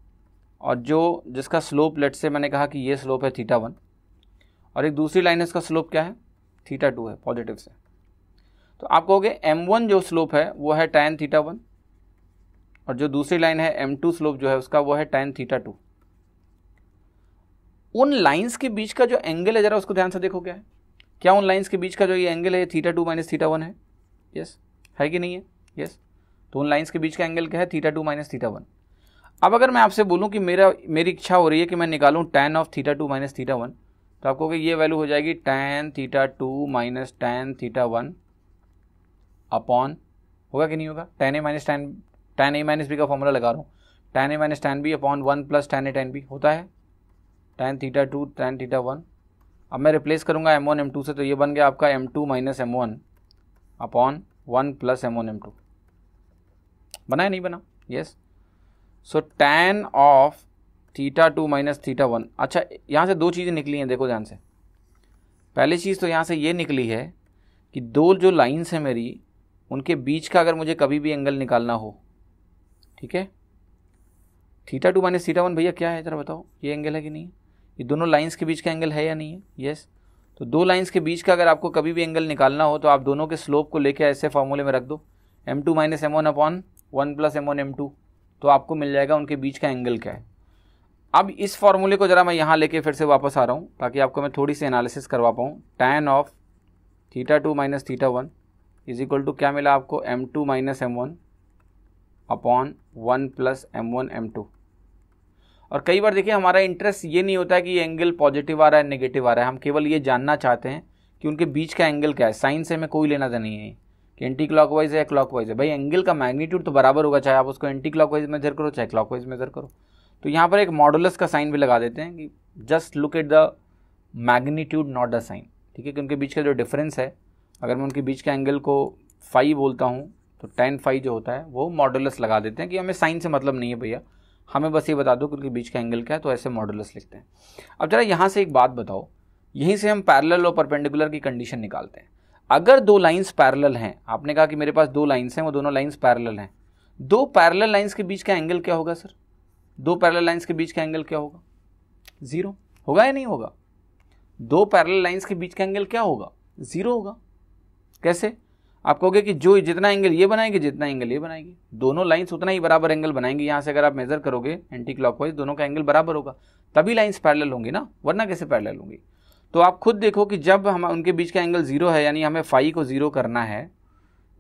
S1: और जिसका स्लोप लेट से मैंने कहा कि ये स्लोप है θ1 और एक दूसरी लाइन है इसका स्लोप क्या है, θ2 है, पॉजिटिव से। तो आप कहोगे m1 जो स्लोप है वो है tan θ1 और जो दूसरी लाइन है m2 स्लोप जो है उसका वो है tan θ2। उन लाइंस के बीच का जो एंगल है, जरा उसको ध्यान से देखो क्या है। क्या उन लाइंस के बीच का जो ये एंगल है θ2 माइनस θ1 है? यस है कि नहीं है? यस। तो उन लाइंस के बीच का एंगल क्या है? θ2 माइनस θ1। अब अगर मैं आपसे बोलूं कि मेरी इच्छा हो रही है कि मैं निकालूं tan ऑफ θ2 माइनस θ1, तो आपको कि ये वैल्यू हो जाएगी tan θ2 माइनस tan θ1 अपॉन, होगा कि नहीं होगा, tan a माइनस b का फॉर्मूला लगा रहा हूँ, tan a minus tan b upon 1 plus tan a tan b होता है tan θ2 tan θ1। अब मैं रिप्लेस करूँगा m1 m2 से, तो ये बन गया आपका m2 minus m1 upon 1 plus m1 m2। बना है नहीं बना? Yes. So tan of θ2 minus θ1। अच्छा, यहाँ से दो चीज़ें निकली हैं, देखो ध्यान से। पहली चीज़ तो यहाँ से ये निकली है कि दो जो लाइंस हैं मेरी, उनके बीच का अगर मुझे कभी भी एंगल निकालना हो, ठीक है, θ2 माइनस θ1 भैया क्या है, जरा बताओ, ये एंगल है कि नहीं? ये दोनों लाइंस के बीच का एंगल है या नहीं है? यस। तो दो लाइंस के बीच का अगर आपको कभी भी एंगल निकालना हो तो आप दोनों के स्लोप को लेके ऐसे फॉर्मूले में रख दो, m2 minus m1 upon 1 plus m1 m2, तो आपको मिल जाएगा उनके बीच का एंगल क्या है। अब इस फॉर्मूले को जरा मैं यहाँ लेके फिर से वापस आ रहा हूँ ताकि आपको मैं थोड़ी सी एनालिसिस करवा पाऊँ। tan of θ2 minus θ1 is equal to क्या मिला आपको? m2 minus m1 upon 1 plus m1 m2। और कई बार देखिए हमारा इंटरेस्ट ये नहीं होता है कि ये एंगल पॉजिटिव आ रहा है नेगेटिव आ रहा है, हम केवल ये जानना चाहते हैं कि उनके बीच का एंगल क्या है। साइन से हमें कोई लेना देना नहीं है कि एंटी क्लॉकवाइज है या क्लॉकवाइज है। भाई एंगल का मैग्नीट्यूड तो बराबर होगा, चाहे आप उसको एंटी क्लॉकवाइज मेजर करो चाहे क्लॉकवाइज मेजर करो। तो यहाँ पर एक मॉडुलस का साइन भी लगा देते हैं कि just look at the magnitude not the sign, ठीक है, कि उनके बीच का जो डिफरेंस है, अगर मैं उनके बीच के एंगल को फाई बोलता हूँ तो tan फाई जो होता है वो मॉडुलस लगा देते हैं कि हमें साइन से मतलब नहीं है भैया, हमें बस ये बता दो कि उनके बीच का एंगल क्या है, तो ऐसे मॉडुलस लिखते हैं। अब जरा यहाँ से एक बात बताओ, यहीं से हम पैरेलल और परपेंडिकुलर की कंडीशन निकालते हैं। अगर दो लाइंस पैरेलल हैं, आपने कहा कि मेरे पास दो लाइंस हैं, वो दोनों लाइंस पैरेलल हैं, दो पैरेलल लाइंस के बीच का एंगल क्या होगा सर? दो पैरेलल लाइंस के बीच का एंगल क्या होगा? 0 होगा या नहीं होगा? दो पैरेलल लाइंस के बीच का एंगल क्या होगा? 0 होगा। कैसे? आप कहोगे कि जो जितना एंगल ये बनाएगी जितना एंगल ये बनाएगी, दोनों लाइंस उतना ही बराबर एंगल बनाएंगी। यहाँ से अगर आप मेजर करोगे एंटी क्लॉकवाइज, दोनों का एंगल बराबर होगा, तभी लाइंस पैरेलल होंगी ना, वरना कैसे पैरेलल होंगी? तो आप खुद देखो कि जब हम उनके बीच का एंगल 0 है, यानी हमें फाई को 0 करना है,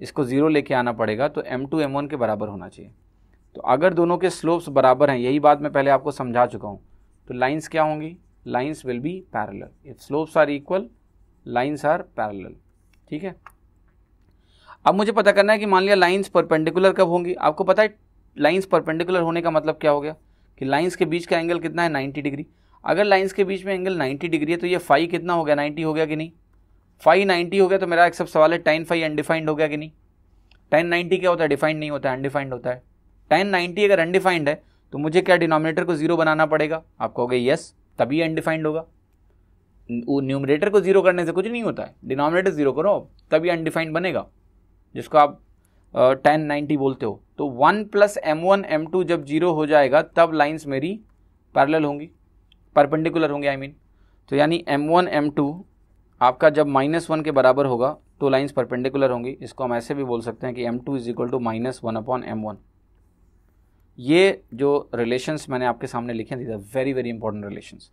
S1: इसको 0 लेके आना पड़ेगा, तो m2 m1 के बराबर होना चाहिए। तो अगर दोनों के स्लोप्स बराबर हैं, यही बात मैं पहले आपको समझा चुका हूँ, तो लाइंस क्या होंगी? Lines will be parallel. If slopes are equal, lines are parallel, ठीक है। अब मुझे पता करना है कि मान लिया लाइंस परपेंडिकुलर कब होंगी। आपको पता है लाइंस परपेंडिकुलर होने का मतलब क्या हो गया कि लाइंस के बीच का एंगल कितना है? 90 डिग्री। अगर लाइंस के बीच में एंगल 90 डिग्री है तो ये फाई कितना हो गया? 90 हो गया कि नहीं? फाई 90 हो गया, तो मेरा एक सब सवाल है tan फाई अनडिफाइंड हो गया कि नहीं? tan 90 क्या होता है? डिफाइंड नहीं होता है, अनडिफाइंड होता है। tan 90 अगर अनडिफाइंड है तो मुझे क्या डिनोमिनेटर को 0 बनाना पड़ेगा? आप कहोगे यस, तभी अनडिफाइंड होगा। न्यूमरेटर को 0 करने से कुछ नहीं होता है, डिनोमिनेटर 0 करो तभी अनडिफाइंड बनेगा, जिसको आप tan 90 बोलते हो। तो 1 प्लस m1 m2 जब 0 हो जाएगा तब लाइंस मेरी पैरेलल होंगी, परपेंडिकुलर होंगे आई मीन। तो यानी m1 m2 आपका जब -1 के बराबर होगा तो लाइंस परपेंडिकुलर होंगी। इसको हम ऐसे भी बोल सकते हैं कि m2 is equal to -1 upon m1। ये जो रिलेशंस मैंने आपके सामने लिखे हैं, वेरी वेरी इंपॉर्टेंट रिलेशंस,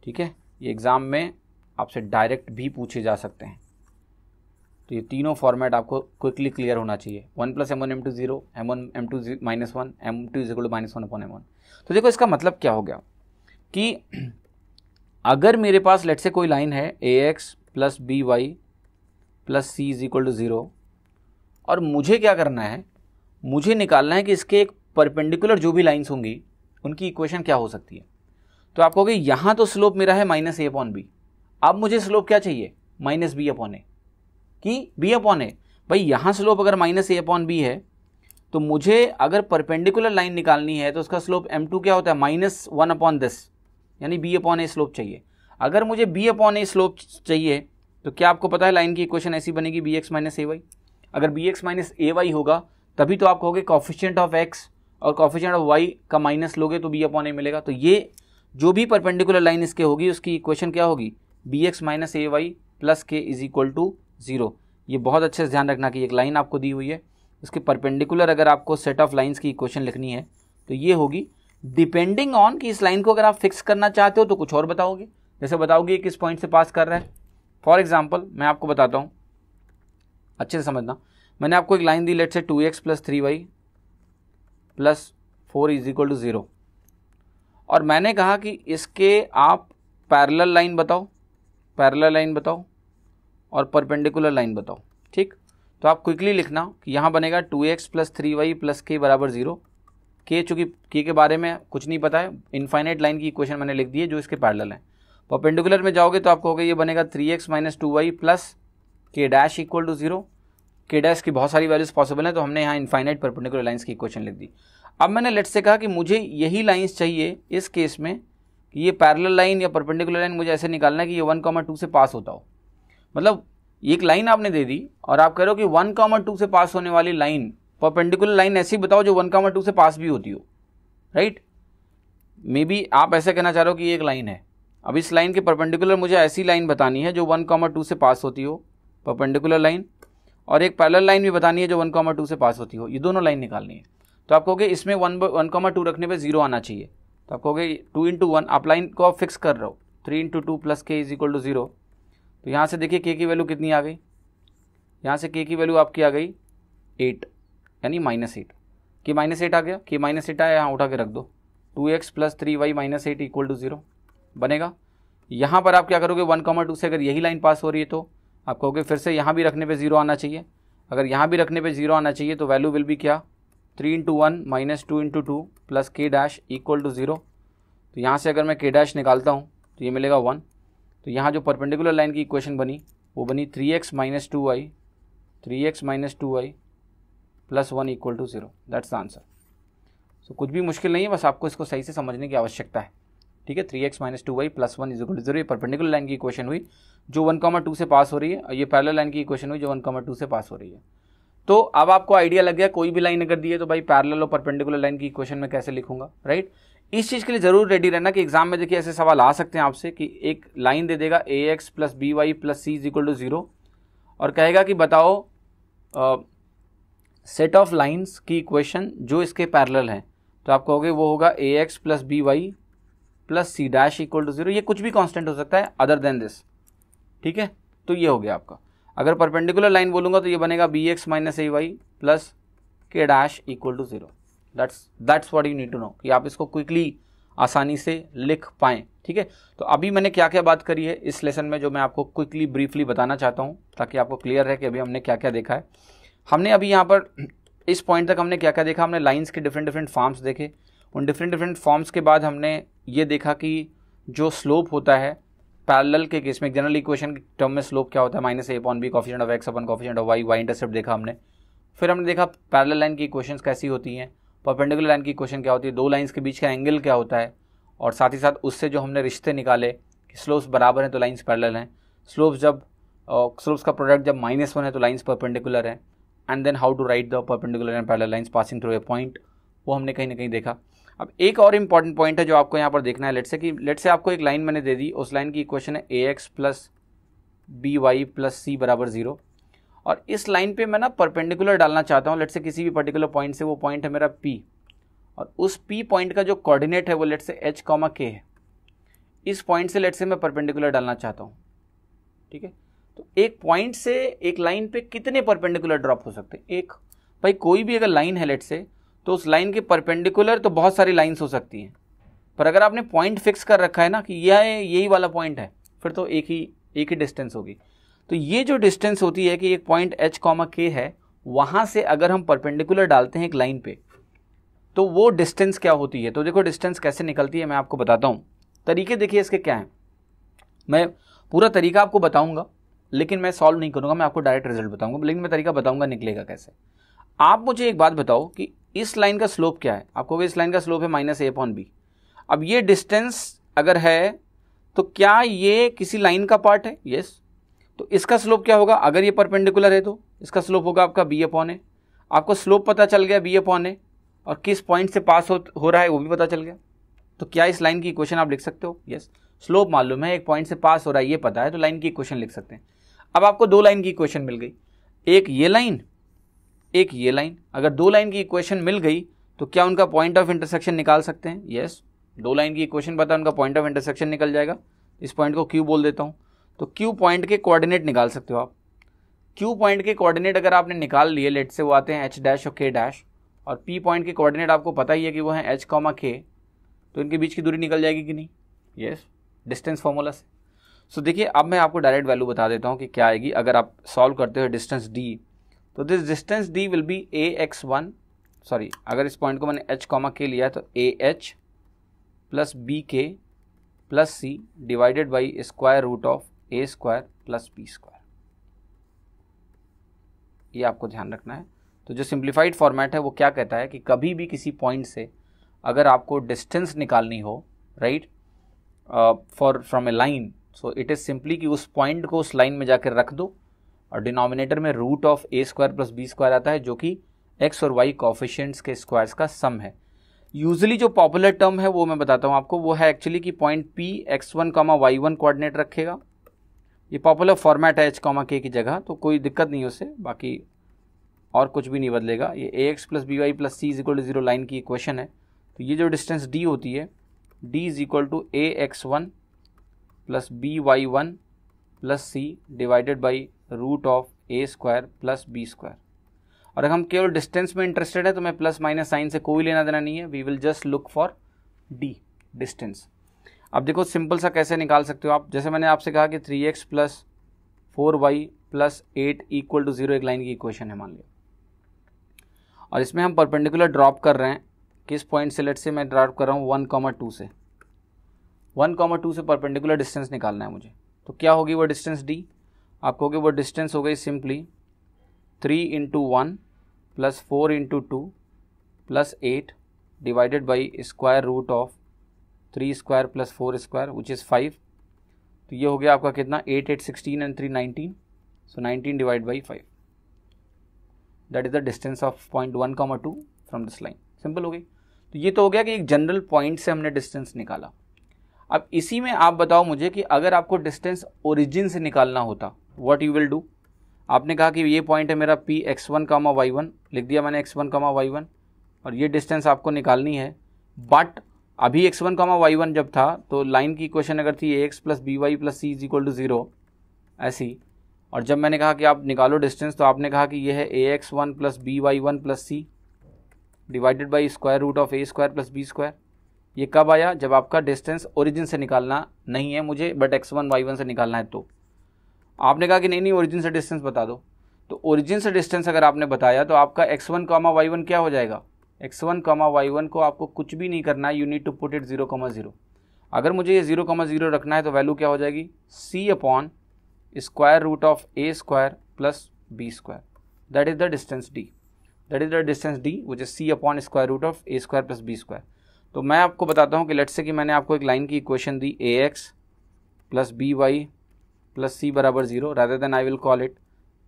S1: ठीक है। ये एग्जाम में आपसे डायरेक्ट भी पूछे जा सकते हैं। तो ये तीनों फॉर्मेट आपको क्विकली क्लियर होना चाहिए। 1 plus m1 m2 0, m1 m2 -1, m2 is equal to -1 upon m1। तो देखो इसका मतलब क्या हो गया कि अगर मेरे पास लेट से कोई लाइन है ax plus by plus c is equal to 0, और मुझे क्या करना है, मुझे निकालना है कि इसके एक परपेंडिकुलर जो भी लाइन्स होंगी उनकी इक्वेशन क्या हो सकती है। तो आप कहोगे यहाँ तो स्लोप मेरा है -a अपॉन b, अब मुझे स्लोप क्या चाहिए? -b अपॉन a कि b अपॉन a। भाई यहाँ स्लोप अगर -a अपॉन b है तो मुझे अगर परपेंडिकुलर लाइन निकालनी है तो उसका स्लोप m2 क्या होता है? -1 अपॉन दिस, यानी b अपॉन a स्लोप चाहिए। अगर मुझे b अपॉन a स्लोप चाहिए तो क्या आपको पता है लाइन की इक्वेशन ऐसी बनेगी bx माइनस ay। अगर bx माइनस ay होगा तभी तो आप कहोगे कॉफिशिएंट ऑफ x और कॉफिशिएंट ऑफ y का माइनस लोगे तो b अपॉन a मिलेगा। तो ये जो भी परपेंडिकुलर लाइन इसके होगी उसकी इक्वेशन क्या होगी? bx minus ay plus k is equal to 0। ये बहुत अच्छे से ध्यान रखना कि एक लाइन आपको दी हुई है, उसके परपेंडिकुलर अगर आपको सेट ऑफ लाइंस की इक्वेशन लिखनी है तो ये होगी डिपेंडिंग ऑन कि इस लाइन को अगर आप फिक्स करना चाहते हो तो कुछ और बताओगे, जैसे बताओगे किस पॉइंट से पास कर रहा है। फॉर एग्जाम्पल मैं आपको बताता हूँ, अच्छे से समझना। मैंने आपको एक लाइन दी, लेट से 2x + 3y + 4 = 0, और मैंने कहा कि इसके आप पैरेलल लाइन बताओ, पैरेलल लाइन बताओ और परपेंडिकुलर लाइन बताओ। ठीक, तो आप क्विकली लिखना कि यहाँ बनेगा 2x + 3y + k = 0। के चूँकि के के बारे में कुछ नहीं पता है, इनफाइनाइट लाइन की इक्वेशन मैंने लिख दी है जो इसके पैरेलल है। परपेंडिकुलर में जाओगे तो आपको होगा ये बनेगा 3x - 2y + k डैश = 0। के डैश की बहुत सारी वैल्यूज पॉसिबल है, तो हमने यहाँ इनफाइनाइट परपेंडिकुलर लाइंस की इक्वेशन लिख दी। अब मैंने लेट्स से कहा कि मुझे यही लाइंस चाहिए इस केस में कि ये पैरेलल लाइन या परपेंडिकुलर लाइन मुझे ऐसे निकालना है कि ये 1, 2 से पास होता हो। मतलब एक लाइन आपने दे दी और आप कह रहे हो कि 1, 2 से पास होने वाली लाइन, परपेंडिकुलर लाइन ऐसी बताओ जो 1, 2 से पास भी होती हो, राइट। मे बी आप ऐसे कहना चाह रहे हो कि ये एक लाइन है, अब इस लाइन के परपेंडिकुलर मुझे ऐसी लाइन बतानी है जो 1, 2 से पास होती हो, परपेंडिकुलर लाइन, और एक पैरेलल लाइन भी बतानी है जो 1, 2 से पास होती हो। ये दोनों लाइन निकालनी है। तो आप कहोगे इसमें 1, 2 रखने पे 0 आना चाहिए, तो आप कहोगे 2 × 1, आप लाइन को आप फिक्स कर रहे हो, 3 × 2 + k = 0। तो यहाँ से देखिए k की वैल्यू कितनी आ गई, यहाँ से k की वैल्यू आपकी आ गई 8, यानी -8। k -8 आ गया, k -8 आया, यहाँ उठा के रख दो, 2x + 3y - 8 = 0 बनेगा। यहाँ पर आप क्या करोगे, 1, 2 से अगर यही लाइन पास हो रही है तो आप कहोगे फिर से यहाँ भी रखने पे 0 आना चाहिए। अगर यहाँ भी रखने पे 0 आना चाहिए तो वैल्यू विल भी क्या, 3 × 1 - 2 × 2 + k डैश = 0। तो यहाँ से अगर मैं k डैश निकालता हूँ तो ये मिलेगा 1। तो यहाँ जो परपेंडिकुलर लाइन की इक्वेशन बनी वो बनी 3x - 2y + 1 = 0। That's the answer. सो कुछ भी मुश्किल नहीं है, बस आपको इसको सही से समझने की आवश्यकता है। ठीक है, 3x - 2y + 1 = 0। ये परपेंडिकुलर लाइन की इक्वेशन हुई जो 1, 2 से पास हो रही है, और ये पैरेलल लाइन की इक्वेशन हुई जो 1, 2 से पास हो रही है। तो अब आपको आइडिया लग गया, कोई भी लाइन अगर दी है तो भाई पैरेलल और परपेंडिकुलर लाइन की इक्वेशन में कैसे लिखूंगा, राइट। इस चीज़ के लिए जरूर रेडी रहना कि एग्जाम में देखिए ऐसे सवाल आ सकते हैं आपसे कि एक लाइन दे देगा ax + by + c = 0 और कहेगा कि बताओ सेट ऑफ लाइन्स की इक्वेशन जो इसके पैरेलल हैं। तो आप कहोगे वो होगा ax + by + c डैश = 0। ये कुछ भी कांस्टेंट हो सकता है अदर देन दिस, ठीक है। तो ये हो गया आपका। अगर परपेंडिकुलर लाइन बोलूंगा तो ये बनेगा bx - ay + k dash = 0। That's what you need to know, कि आप इसको क्विकली आसानी से लिख पाएँ, ठीक है। तो अभी मैंने क्या क्या बात करी है इस लेसन में, जो मैं आपको क्विकली ब्रीफली बताना चाहता हूँ ताकि आपको क्लियर रहे कि अभी हमने क्या क्या देखा है। हमने अभी यहाँ पर इस पॉइंट तक हमने क्या क्या देखा, हमने लाइंस के डिफरेंट फॉर्म्स देखे। उन डिफरेंट फॉर्म्स के बाद हमने ये देखा कि जो स्लोप होता है पैरेलल के केस में, जनरल इक्वेशन के टर्म में स्लोप क्या होता है, -a/b coefficient of x / coefficient of y, y intercept देखा हमने। फिर हमने देखा पैरेलल लाइन की इक्वेशंस कैसी होती हैं, परपेंडिकुलर लाइन की इक्वेशन क्या होती है, दो लाइंस के बीच का एंगल क्या होता है, और साथ ही साथ उससे जो हमने रिश्ते निकाले कि स्लोप्स बराबर हैं तो लाइंस पैरेलल हैं, स्लोप्स का प्रोडक्ट जब -1 है तो लाइंस परपेंडिकुलर है, and then how to write the perpendicular and parallel lines passing through a point, वो हमने कहीं ना कहीं देखा। अब एक और इम्पॉर्टेंट पॉइंट है जो आपको यहाँ पर देखना है। लेट से आपको एक लाइन मैंने दे दी, उस लाइन की इक्वेशन है ax + by + c = 0, और इस लाइन पे मैं ना परपेंडिकुलर डालना चाहता हूँ। लेट से किसी भी पर्टिकुलर पॉइंट से, वो पॉइंट है मेरा p, और उस p पॉइंट का जो कोऑर्डिनेट है वो लेट से h, k है। इस पॉइंट से लेट से मैं परपेंडिकुलर डालना चाहता हूँ, ठीक है। तो एक पॉइंट से एक लाइन पे कितने परपेंडिकुलर ड्रॉप हो सकते हैं, एक। भाई कोई भी अगर लाइन है लेट से, तो उस लाइन के परपेंडिकुलर तो बहुत सारी लाइंस हो सकती हैं, पर अगर आपने पॉइंट फिक्स कर रखा है ना कि यही वाला पॉइंट है, फिर तो एक ही डिस्टेंस होगी। तो ये जो डिस्टेंस होती है कि एक पॉइंट h, k है, वहाँ से अगर हम परपेंडिकुलर डालते हैं एक लाइन पे, तो वो डिस्टेंस क्या होती है। तो देखो डिस्टेंस कैसे निकलती है मैं आपको बताता हूँ। तरीके देखिए इसके क्या हैं, मैं पूरा तरीका आपको बताऊँगा, लेकिन मैं सॉल्व नहीं करूँगा, मैं आपको डायरेक्ट रिजल्ट बताऊँगा, लेकिन मैं तरीका बताऊँगा निकलेगा कैसे। आप मुझे एक बात बताओ कि इस लाइन का स्लोप क्या है। आप कहोगे इस लाइन का स्लोप है -a/b। अब ये डिस्टेंस अगर है तो क्या ये किसी लाइन का पार्ट है? यस। तो इसका स्लोप क्या होगा, अगर ये परपेंडिकुलर है तो इसका स्लोप होगा आपका b/a। आपको स्लोप पता चल गया b/a, और किस पॉइंट से पास हो रहा है वो भी पता चल गया। तो क्या इस लाइन की इक्वेशन आप लिख सकते हो? यस। स्लोप मालूम है, एक पॉइंट से पास हो रहा है ये पता है, तो लाइन की इक्वेशन लिख सकते हैं। अब आपको दो लाइन की इक्वेशन मिल गई, एक ये लाइन, एक ये लाइन। अगर दो लाइन की इक्वेशन मिल गई तो क्या उनका पॉइंट ऑफ इंटरसेक्शन निकाल सकते हैं? यस, दो लाइन की इक्वेशन पता है, उनका पॉइंट ऑफ इंटरसेक्शन निकल जाएगा। इस पॉइंट को क्यू बोल देता हूँ। तो क्यू पॉइंट के कोऑर्डिनेट निकाल सकते हो आप। क्यू पॉइंट के कोऑर्डिनेट अगर आपने निकाल लिए, लेट से वो आते हैं एच डैश और के डैश, और पी पॉइंट के कोऑर्डिनेट आपको पता ही है कि वो है एच कॉमा के, तो इनके बीच की दूरी निकल जाएगी कि नहीं? यस, डिस्टेंस फॉर्मूला से। सो देखिए, अब मैं आपको डायरेक्ट वैल्यू बता देता हूँ कि क्या आएगी अगर आप सॉल्व करते हो डिस्टेंस डी। तो this distance D will be A X one, sorry अगर इस पॉइंट को मैंने एच कॉमा के लिया तो A H plus B K plus C divided by square root of A square plus B square. ये आपको ध्यान रखना है। तो जो सिंप्लीफाइड फॉर्मेट है वो क्या कहता है कि कभी भी किसी पॉइंट से अगर आपको डिस्टेंस निकालनी हो, right, for from A line, so it is simply कि उस पॉइंट को उस लाइन में जाकर रख दो और डिनोमिनेटर में root of A square plus B square आता है, जो कि एक्स और वाई कोफिशिएंट्स के स्क्वायर्स का सम है। यूजुअली जो पॉपुलर टर्म है वो मैं बताता हूँ आपको, वो है एक्चुअली कि point P X one comma Y one coordinate रखेगा। ये पॉपुलर फॉर्मेट है एच कॉमा के की जगह, तो कोई दिक्कत नहीं है उससे, बाकी और कुछ भी नहीं बदलेगा। ये A X plus B Y plus C is equal to zero line की इक्वेशन है। तो ये जो डिस्टेंस डी होती है, D is equal to A X one plus B Y one plus C divided by root of A square plus B square. और अगर हम केवल डिस्टेंस में इंटरेस्टेड है तो मैं प्लस माइनस साइन से कोई लेना देना नहीं है, we will just look for the distance. अब देखो सिंपल सा कैसे निकाल सकते हो आप, जैसे मैंने आपसे कहा कि 3x plus 4y plus 8 equal to 0 एक लाइन की इक्वेशन है मान लिया, और इसमें हम परपेंडिकुलर ड्रॉप कर रहे हैं। किस पॉइंट से? लेट से मैं ड्रॉप कर रहा हूँ 1,2 से। 1,2 से परपेंडिकुलर डिस्टेंस निकालना है मुझे। तो क्या होगी वो डिस्टेंस डी? आप कहोगे वो डिस्टेंस हो गई simply 3 into 1 plus 4 into 2 plus 8 divided by square root of 3 square plus 4 square which is 5। तो ये हो गया आपका कितना? 8 8 16 and 3 19, so 19 divide by 5, that is the distance of point 1,2 from this line. Simple हो गई। तो ये तो हो गया कि एक जनरल पॉइंट से हमने डिस्टेंस निकाला। अब इसी में आप बताओ मुझे कि अगर आपको डिस्टेंस ओरिजिन से निकालना होता, व्हाट यू विल डू? आपने कहा कि ये पॉइंट है मेरा P X one comma Y one, लिख दिया मैंने X one comma Y one, और ये डिस्टेंस आपको निकालनी है। बट अभी X one comma Y one जब था तो लाइन की इक्वेशन अगर थी A X plus B Y plus C is equal to 0 ऐसी, और जब मैंने कहा कि आप निकालो डिस्टेंस तो आपने कहा कि ये है A X one plus B Y one plus C divided by square root of A square plus B square. ये कब आया? जब आपका डिस्टेंस ओरिजिन से निकालना नहीं है मुझे, but X one Y one से निकालना है। तो आपने कहा कि नहीं ओरिजिन से डिस्टेंस बता दो। तो ओरिजिन से डिस्टेंस अगर आपने बताया तो आपका X one comma Y one क्या हो जाएगा? X one comma Y one को आपको कुछ भी नहीं करना है, you need to put it 0,0। अगर मुझे ये 0,0 रखना है तो वैल्यू क्या हो जाएगी? C upon square root of A square plus B square, that is the distance D, that is the distance D which is C upon square root of A square plus B square. तो मैं आपको बताता हूँ कि लेट्स से कि मैंने आपको एक लाइन की इक्वेशन दी A X plus B Y plus C बराबर 0, rather than I will call it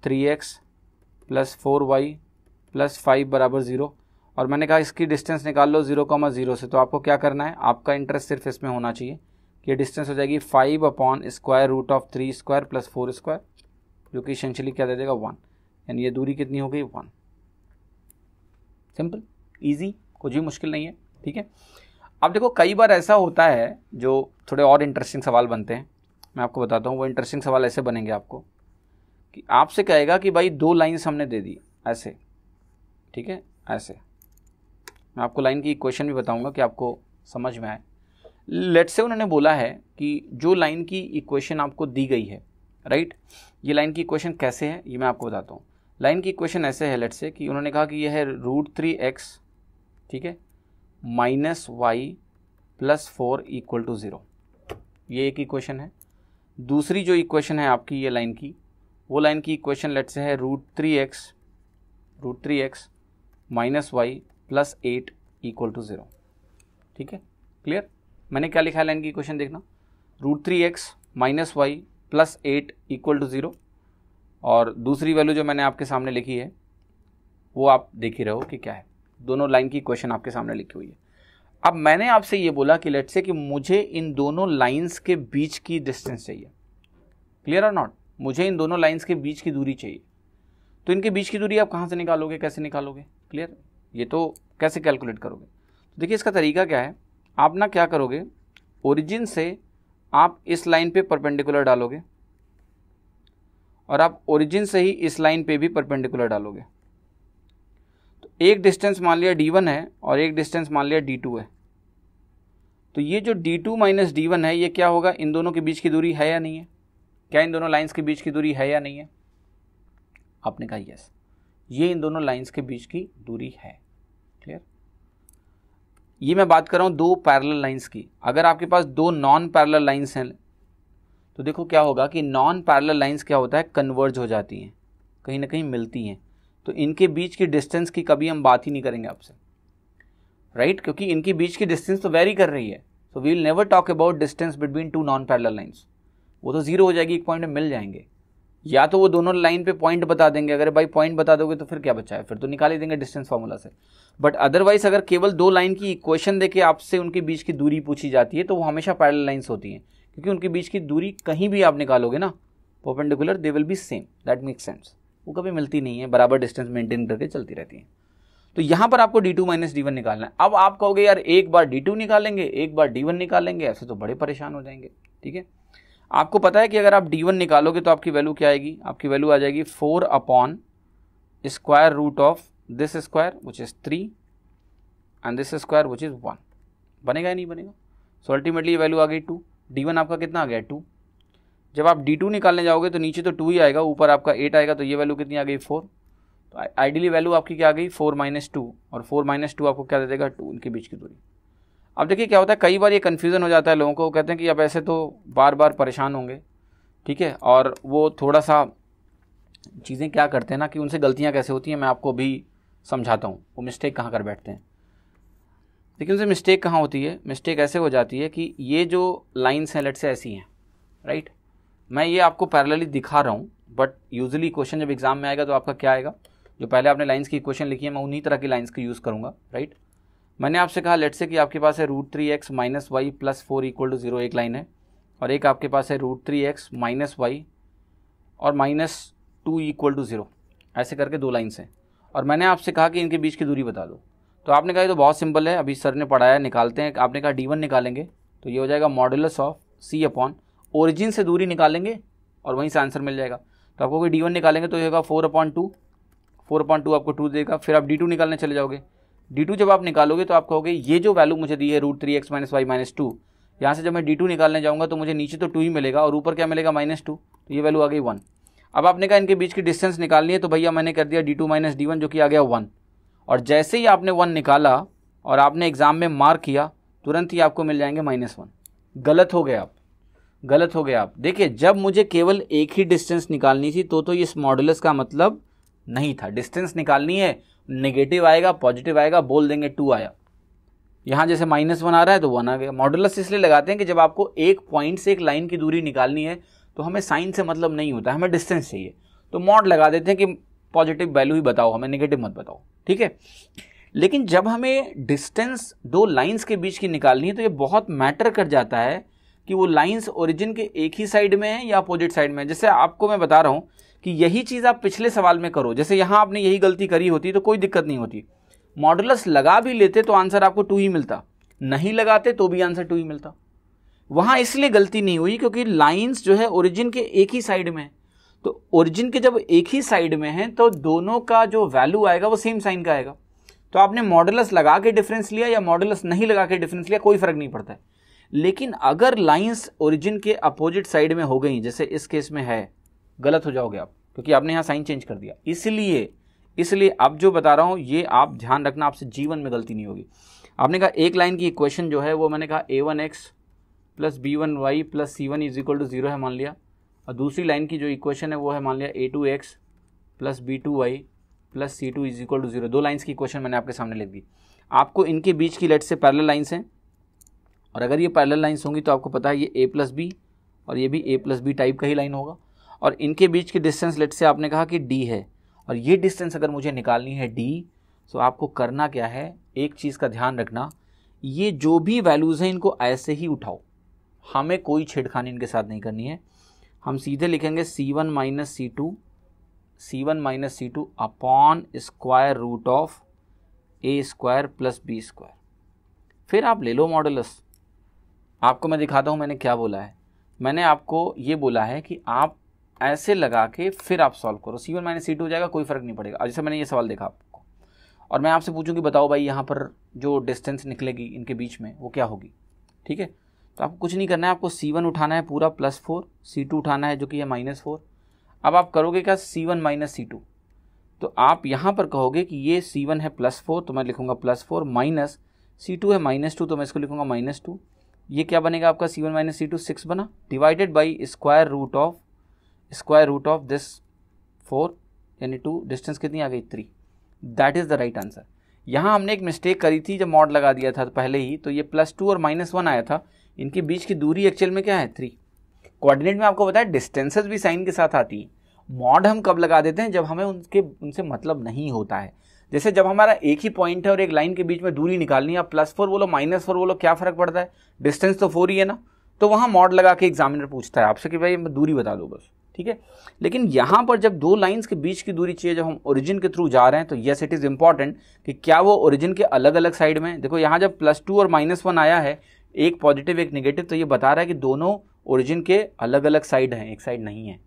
S1: 3x plus 4y plus 5 बराबर 0, और मैंने कहा इसकी डिस्टेंस निकाल लो 0,0 से। तो आपको क्या करना है? आपका इंटरेस्ट सिर्फ इसमें होना चाहिए कि डिस्टेंस हो जाएगी 5 upon square root of 3 square plus 4 square, जो कि इसेंशियली क्या दे देगा? 1, यानी ये दूरी कितनी हो गई? 1। सिंपल, ईजी, कुछ भी मुश्किल नहीं है, ठीक है। अब देखो कई बार ऐसा होता है जो थोड़े और इंटरेस्टिंग सवाल बनते हैं, मैं आपको बताता हूँ। वो इंटरेस्टिंग सवाल ऐसे बनेंगे आपको कि आपसे कहेगा कि भाई दो लाइन्स हमने दे दी ऐसे, ठीक है, ऐसे। मैं आपको लाइन की इक्वेशन भी बताऊंगा कि आपको समझ में आए। लेट्स से उन्होंने बोला है कि जो लाइन की इक्वेशन आपको दी गई है, राइट, ये लाइन की इक्वेशन कैसे है ये मैं आपको बताता हूँ। लाइन की इक्वेशन ऐसे है, लेट्स से कि उन्होंने कहा कि यह है √3x, ठीक है, minus Y plus 4 equal to 0, ये एक इक्वेशन है। दूसरी जो इक्वेशन है आपकी ये लाइन की, वो लाइन की इक्वेशन लेट्स से है √3x minus Y plus 8 equal to 0, ठीक है, क्लियर। मैंने क्या लिखा है लाइन की इक्वेशन देखना, √3x minus Y plus 8 equal to 0, और दूसरी वैल्यू जो मैंने आपके सामने लिखी है वो आप देख ही रहे हो कि क्या है। दोनों लाइन की इक्वेशन आपके सामने लिखी हुई है। अब मैंने आपसे ये बोला कि लेट्स से कि मुझे इन दोनों लाइंस के बीच की डिस्टेंस चाहिए, क्लियर और नॉट, मुझे इन दोनों लाइंस के बीच की दूरी चाहिए। तो इनके बीच की दूरी आप कहाँ से निकालोगे, कैसे निकालोगे? क्लियर। ये तो कैसे कैलकुलेट करोगे? तो देखिए इसका तरीका क्या है, आप ना क्या करोगे, ओरिजिन से आप इस लाइन पे परपेंडिकुलर डालोगे और आप ओरिजिन से ही इस लाइन पे भी परपेंडिकुलर डालोगे। तो एक डिस्टेंस मान लिया d1 है और एक डिस्टेंस मान लिया d2 है। तो ये जो d2 माइनस d1 है ये क्या होगा, इन दोनों के बीच की दूरी है या नहीं है? क्या इन दोनों लाइंस के बीच की दूरी है या नहीं है? आपने कहा यस, ये इन दोनों लाइंस के बीच की दूरी है। क्लियर? ये मैं बात कर रहा हूं दो पैरेलल लाइंस की। अगर आपके पास दो नॉन पैरेलल लाइंस हैं तो देखो क्या होगा कि नॉन पैरेलल लाइंस क्या होता है, कन्वर्ज हो जाती हैं, कहीं ना कहीं मिलती हैं। तो इनके बीच की डिस्टेंस की कभी हम बात ही नहीं करेंगे आपसे, राइट? क्योंकि इनके बीच की डिस्टेंस तो वेरी कर रही है। So we will never talk about distance between two non parallel lines. वो तो जीरो हो जाएगी, एक पॉइंट में मिल जाएंगे। या तो वो दोनों लाइन पे पॉइंट बता देंगे, अगर भाई पॉइंट बता दोगे तो फिर क्या बचा है, फिर तो निकाल ही देंगे डिस्टेंस फार्मूला से। बट अदरवाइज अगर केवल दो लाइन की इक्वेशन देके आपसे उनके बीच की दूरी पूछी जाती है तो वो हमेशा पैरेलल लाइंस होती हैं, क्योंकि उनके बीच की दूरी कहीं भी आप निकालोगे ना perpendicular, they will be same. That makes sense. वो कभी मिलती नहीं है, बराबर डिस्टेंस मेंटेन करके चलती रहती है। तो यहां पर आपको d2 माइनस d1 निकालना है। अब आप कहोगे यार एक बार d2 निकालेंगे एक बार d1 निकालेंगे, ऐसे तो बड़े परेशान हो जाएंगे। ठीक है, आपको पता है कि अगर आप d1 निकालोगे तो आपकी वैल्यू क्या आएगी, आपकी वैल्यू आ जाएगी 4 upon square root of this square which is 3 and this square which is 1। बनेगा या नहीं बनेगा? सो अल्टीमेटली ये वैल्यू आ गई 2। d1 आपका कितना आ गया 2। जब आप d2 निकालने जाओगे तो नीचे तो 2 ही आएगा, ऊपर आपका 8 आएगा, तो ये वैल्यू कितनी आ गई 4। तो आइडियली वैल्यू आपकी क्या आ गई 4 माइनस 2, और 4 माइनस 2 आपको क्या दे देगा 2, इनके बीच की दूरी। अब देखिए क्या होता है, कई बार ये कन्फ्यूजन हो जाता है लोगों को, कहते हैं कि अब ऐसे तो बार बार परेशान होंगे। ठीक है, और वो थोड़ा सा चीज़ें क्या करते हैं ना कि उनसे गलतियाँ कैसे होती हैं मैं आपको भी समझाता हूँ, वो मिस्टेक कहाँ कर बैठते हैं। देखिए उनसे मिस्टेक कहाँ होती है, मिस्टेक ऐसे हो जाती है कि ये जो लाइन्स हैं लेट से ऐसी हैं, राइट? मैं ये आपको पैरेलली दिखा रहा हूँ, बट यूजुअली क्वेश्चन जब एग्जाम में आएगा तो आपका क्या आएगा, जो पहले आपने लाइन्स की इक्वेशन लिखी है मैं उन्हीं तरह की लाइन्स की यूज़ करूँगा, राइट? मैंने आपसे कहा लेट से कि आपके पास है √3x minus Y plus 4 equal to 0 एक लाइन है, और एक आपके पास है √3x माइनस वाई और माइनस 2 इक्वल टू 0, ऐसे करके दो लाइन्स हैं। और मैंने आपसे कहा कि इनके बीच की दूरी बता दो। तो आपने कहा ये तो बहुत सिंपल है, अभी सर ने पढ़ाया, निकालते हैं। आपने कहा d1 निकालेंगे तो ये हो जाएगा modulus of c upon origin से दूरी निकालेंगे और वहीं से आंसर मिल जाएगा। तो आपको कोई d1 निकालेंगे तो ये होगा 4/2, 4/2 आपको 2 देगा। फिर आप d2 निकालने चले जाओगे, d2 जब आप निकालोगे तो आप कहोगे ये जो वैल्यू मुझे दी है √3x माइनस वाई माइनस 2, यहाँ से जब मैं d2 निकालने जाऊँगा तो मुझे नीचे तो 2 ही मिलेगा और ऊपर क्या मिलेगा -2, तो ये वैल्यू आ गई 1। अब आपने कहा इनके बीच की डिस्टेंस निकालनी है, तो भैया मैंने कर दिया d2 माइनस d1 जो कि आ गया 1, और जैसे ही आपने 1 निकाला और आपने एग्जाम में मार्क किया तुरंत ही आपको मिल जाएंगे -1। गलत हो गए आप, गलत हो गए आप। देखिए जब मुझे केवल एक ही डिस्टेंस निकालनी थी तो इस मॉडुलस का मतलब नहीं था। डिस्टेंस निकालनी है, नेगेटिव आएगा पॉजिटिव आएगा, बोल देंगे 2 आया। यहाँ जैसे -1 आ रहा है तो 1 आ गया। मॉडुलस इसलिए लगाते हैं कि जब आपको एक पॉइंट से एक लाइन की दूरी निकालनी है तो हमें साइन से मतलब नहीं होता, हमें डिस्टेंस चाहिए, तो मॉड लगा देते हैं कि पॉजिटिव वैल्यू ही बताओ, हमें नेगेटिव मत बताओ। ठीक है, लेकिन जब हमें डिस्टेंस दो लाइंस के बीच की निकालनी है तो ये बहुत मैटर कर जाता है कि वो लाइंस ओरिजिन के एक ही साइड में है या अपोजिट साइड में है। जैसे आपको मैं बता रहा हूँ कि यही चीज़ आप पिछले सवाल में करो, जैसे यहाँ आपने यही गलती करी होती तो कोई दिक्कत नहीं होती, मॉडुलस लगा भी लेते तो आंसर आपको 2 ही मिलता, नहीं लगाते तो भी आंसर 2 ही मिलता। वहाँ इसलिए गलती नहीं हुई क्योंकि लाइंस जो है ओरिजिन के एक ही साइड में है, तो ओरिजिन के जब एक ही साइड में है तो दोनों का जो वैल्यू आएगा वो सेम साइन का आएगा। तो आपने मॉडुलस लगा के डिफरेंस लिया या मॉडुलस नहीं लगा के डिफरेंस लिया, कोई फर्क नहीं पड़ता है। लेकिन अगर लाइंस ओरिजिन के अपोजिट साइड में हो गई, जैसे इस केस में है, गलत हो जाओगे आप, क्योंकि आपने यहाँ साइन चेंज कर दिया। इसलिए अब जो बता रहा हूँ ये आप ध्यान रखना, आपसे जीवन में गलती नहीं होगी। आपने कहा एक लाइन की इक्वेशन जो है वो मैंने कहा a1x plus b1y plus c1 is equal to 0 है मान लिया, और दूसरी लाइन की जो इक्वेशन है वो है मान लिया a2x plus b2y plus c2 is equal to 0। दो लाइन्स की इक्वेशन मैंने आपके सामने लिख दी। आपको इनके बीच की लेट से पैरेलल लाइन्स हैं, और अगर ये पैरेलल लाइन्स होंगी तो आपको पता है ये a प्लस बी और ये भी a प्लस बी टाइप का ही लाइन होगा, और इनके बीच की डिस्टेंस लेट से आपने कहा कि d है, और ये डिस्टेंस अगर मुझे निकालनी है d, तो आपको करना क्या है, एक चीज़ का ध्यान रखना, ये जो भी वैल्यूज़ हैं इनको ऐसे ही उठाओ, हमें कोई छेड़खानी इनके साथ नहीं करनी है। हम सीधे लिखेंगे c1 minus c2 upon square root of A square plus B square. फिर आप ले लो मॉडुलस। आपको मैं दिखाता हूँ मैंने क्या बोला है। मैंने आपको ये बोला है कि आप ऐसे लगा के फिर आप सॉल्व करो, C1 माइनस C2 हो जाएगा, कोई फर्क नहीं पड़ेगा। जैसे मैंने ये सवाल देखा आपको, और मैं आपसे पूछूं कि बताओ भाई यहाँ पर जो डिस्टेंस निकलेगी इनके बीच में वो क्या होगी, ठीक है। तो आपको कुछ नहीं करना है, आपको C1 उठाना है पूरा +4, C2 उठाना है जो कि है -4। अब आप करोगे क्या, C1 माइनस C2, तो आप यहाँ पर कहोगे कि ये C1 है +4 तो मैं लिखूंगा +4 माइनस C2 है -2 तो मैं इसको लिखूंगा -2। ये क्या बनेगा आपका, C1 माइनस C2 6 बना, divided by square root of this 4 यानी 2, डिस्टेंस कितनी आ गई 3। That is the right answer. यहाँ हमने एक मिस्टेक करी थी जब मॉड लगा दिया था तो पहले ही, तो ये +2 और -1 आया था, इनके बीच की दूरी एक्चुअल में क्या है 3। कोऑर्डिनेट में आपको बताया डिस्टेंसेस भी साइन के साथ आती है। मॉड हम कब लगा देते हैं, जब हमें उनसे मतलब नहीं होता है। जैसे जब हमारा एक ही पॉइंट है और एक लाइन के बीच में दूरी निकालनी है, आप +4 बोलो -4 बोलो, क्या फर्क पड़ता है, डिस्टेंस तो 4 ही है ना। तो वहाँ मॉड लगा के एग्जामिनर पूछता है आपसे कि भाई दूरी बता दो बस, ठीक है। लेकिन यहाँ पर जब दो लाइंस के बीच की दूरी चाहिए, जब हम ओरिजिन के थ्रू जा रहे हैं, तो यस इट इज़ इंपॉर्टेंट कि क्या वो ओरिजिन के अलग अलग साइड में। देखो यहाँ जब +2 और -1 आया है, एक पॉजिटिव एक नेगेटिव, तो ये बता रहा है कि दोनों ओरिजिन के अलग अलग साइड हैं, एक साइड नहीं है।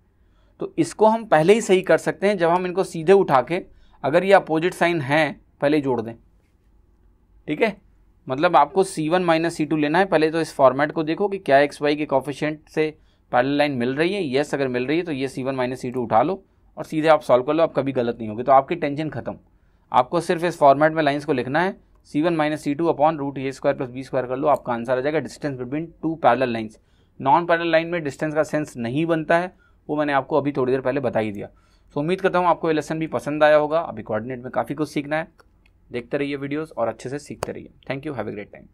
S1: तो इसको हम पहले ही सही कर सकते हैं जब हम इनको सीधे उठा के, अगर ये अपोजिट साइन है पहले ही जोड़ दें, ठीक है। मतलब आपको C1 माइनस C2 लेना है। पहले तो इस फॉर्मेट को देखो कि क्या XY के कोफिशिएंट से पैरेलल लाइन मिल रही है। यस अगर मिल रही है तो ये C1 माइनस C2 उठा लो और सीधे आप सॉल्व कर लो, आप कभी गलत नहीं होगी। तो आपकी टेंशन खत्म। आपको सिर्फ इस फॉर्मेट में लाइंस को लिखना है, C1 minus C2 upon root A square plus B square कर लो, आपका आंसर आ जाएगा distance between two parallel lines. Non parallel line में डिस्टेंस का सेंस नहीं बनता है, वो मैंने आपको अभी थोड़ी देर पहले बता ही दिया। तो उम्मीद करता हूँ आपको ये लेसन भी पसंद आया होगा। अभी कोऑर्डिनेट में काफ़ी कुछ सीखना है, देखते रहिए वीडियोस और अच्छे से सीखते रहिए। Thank you, have a great time.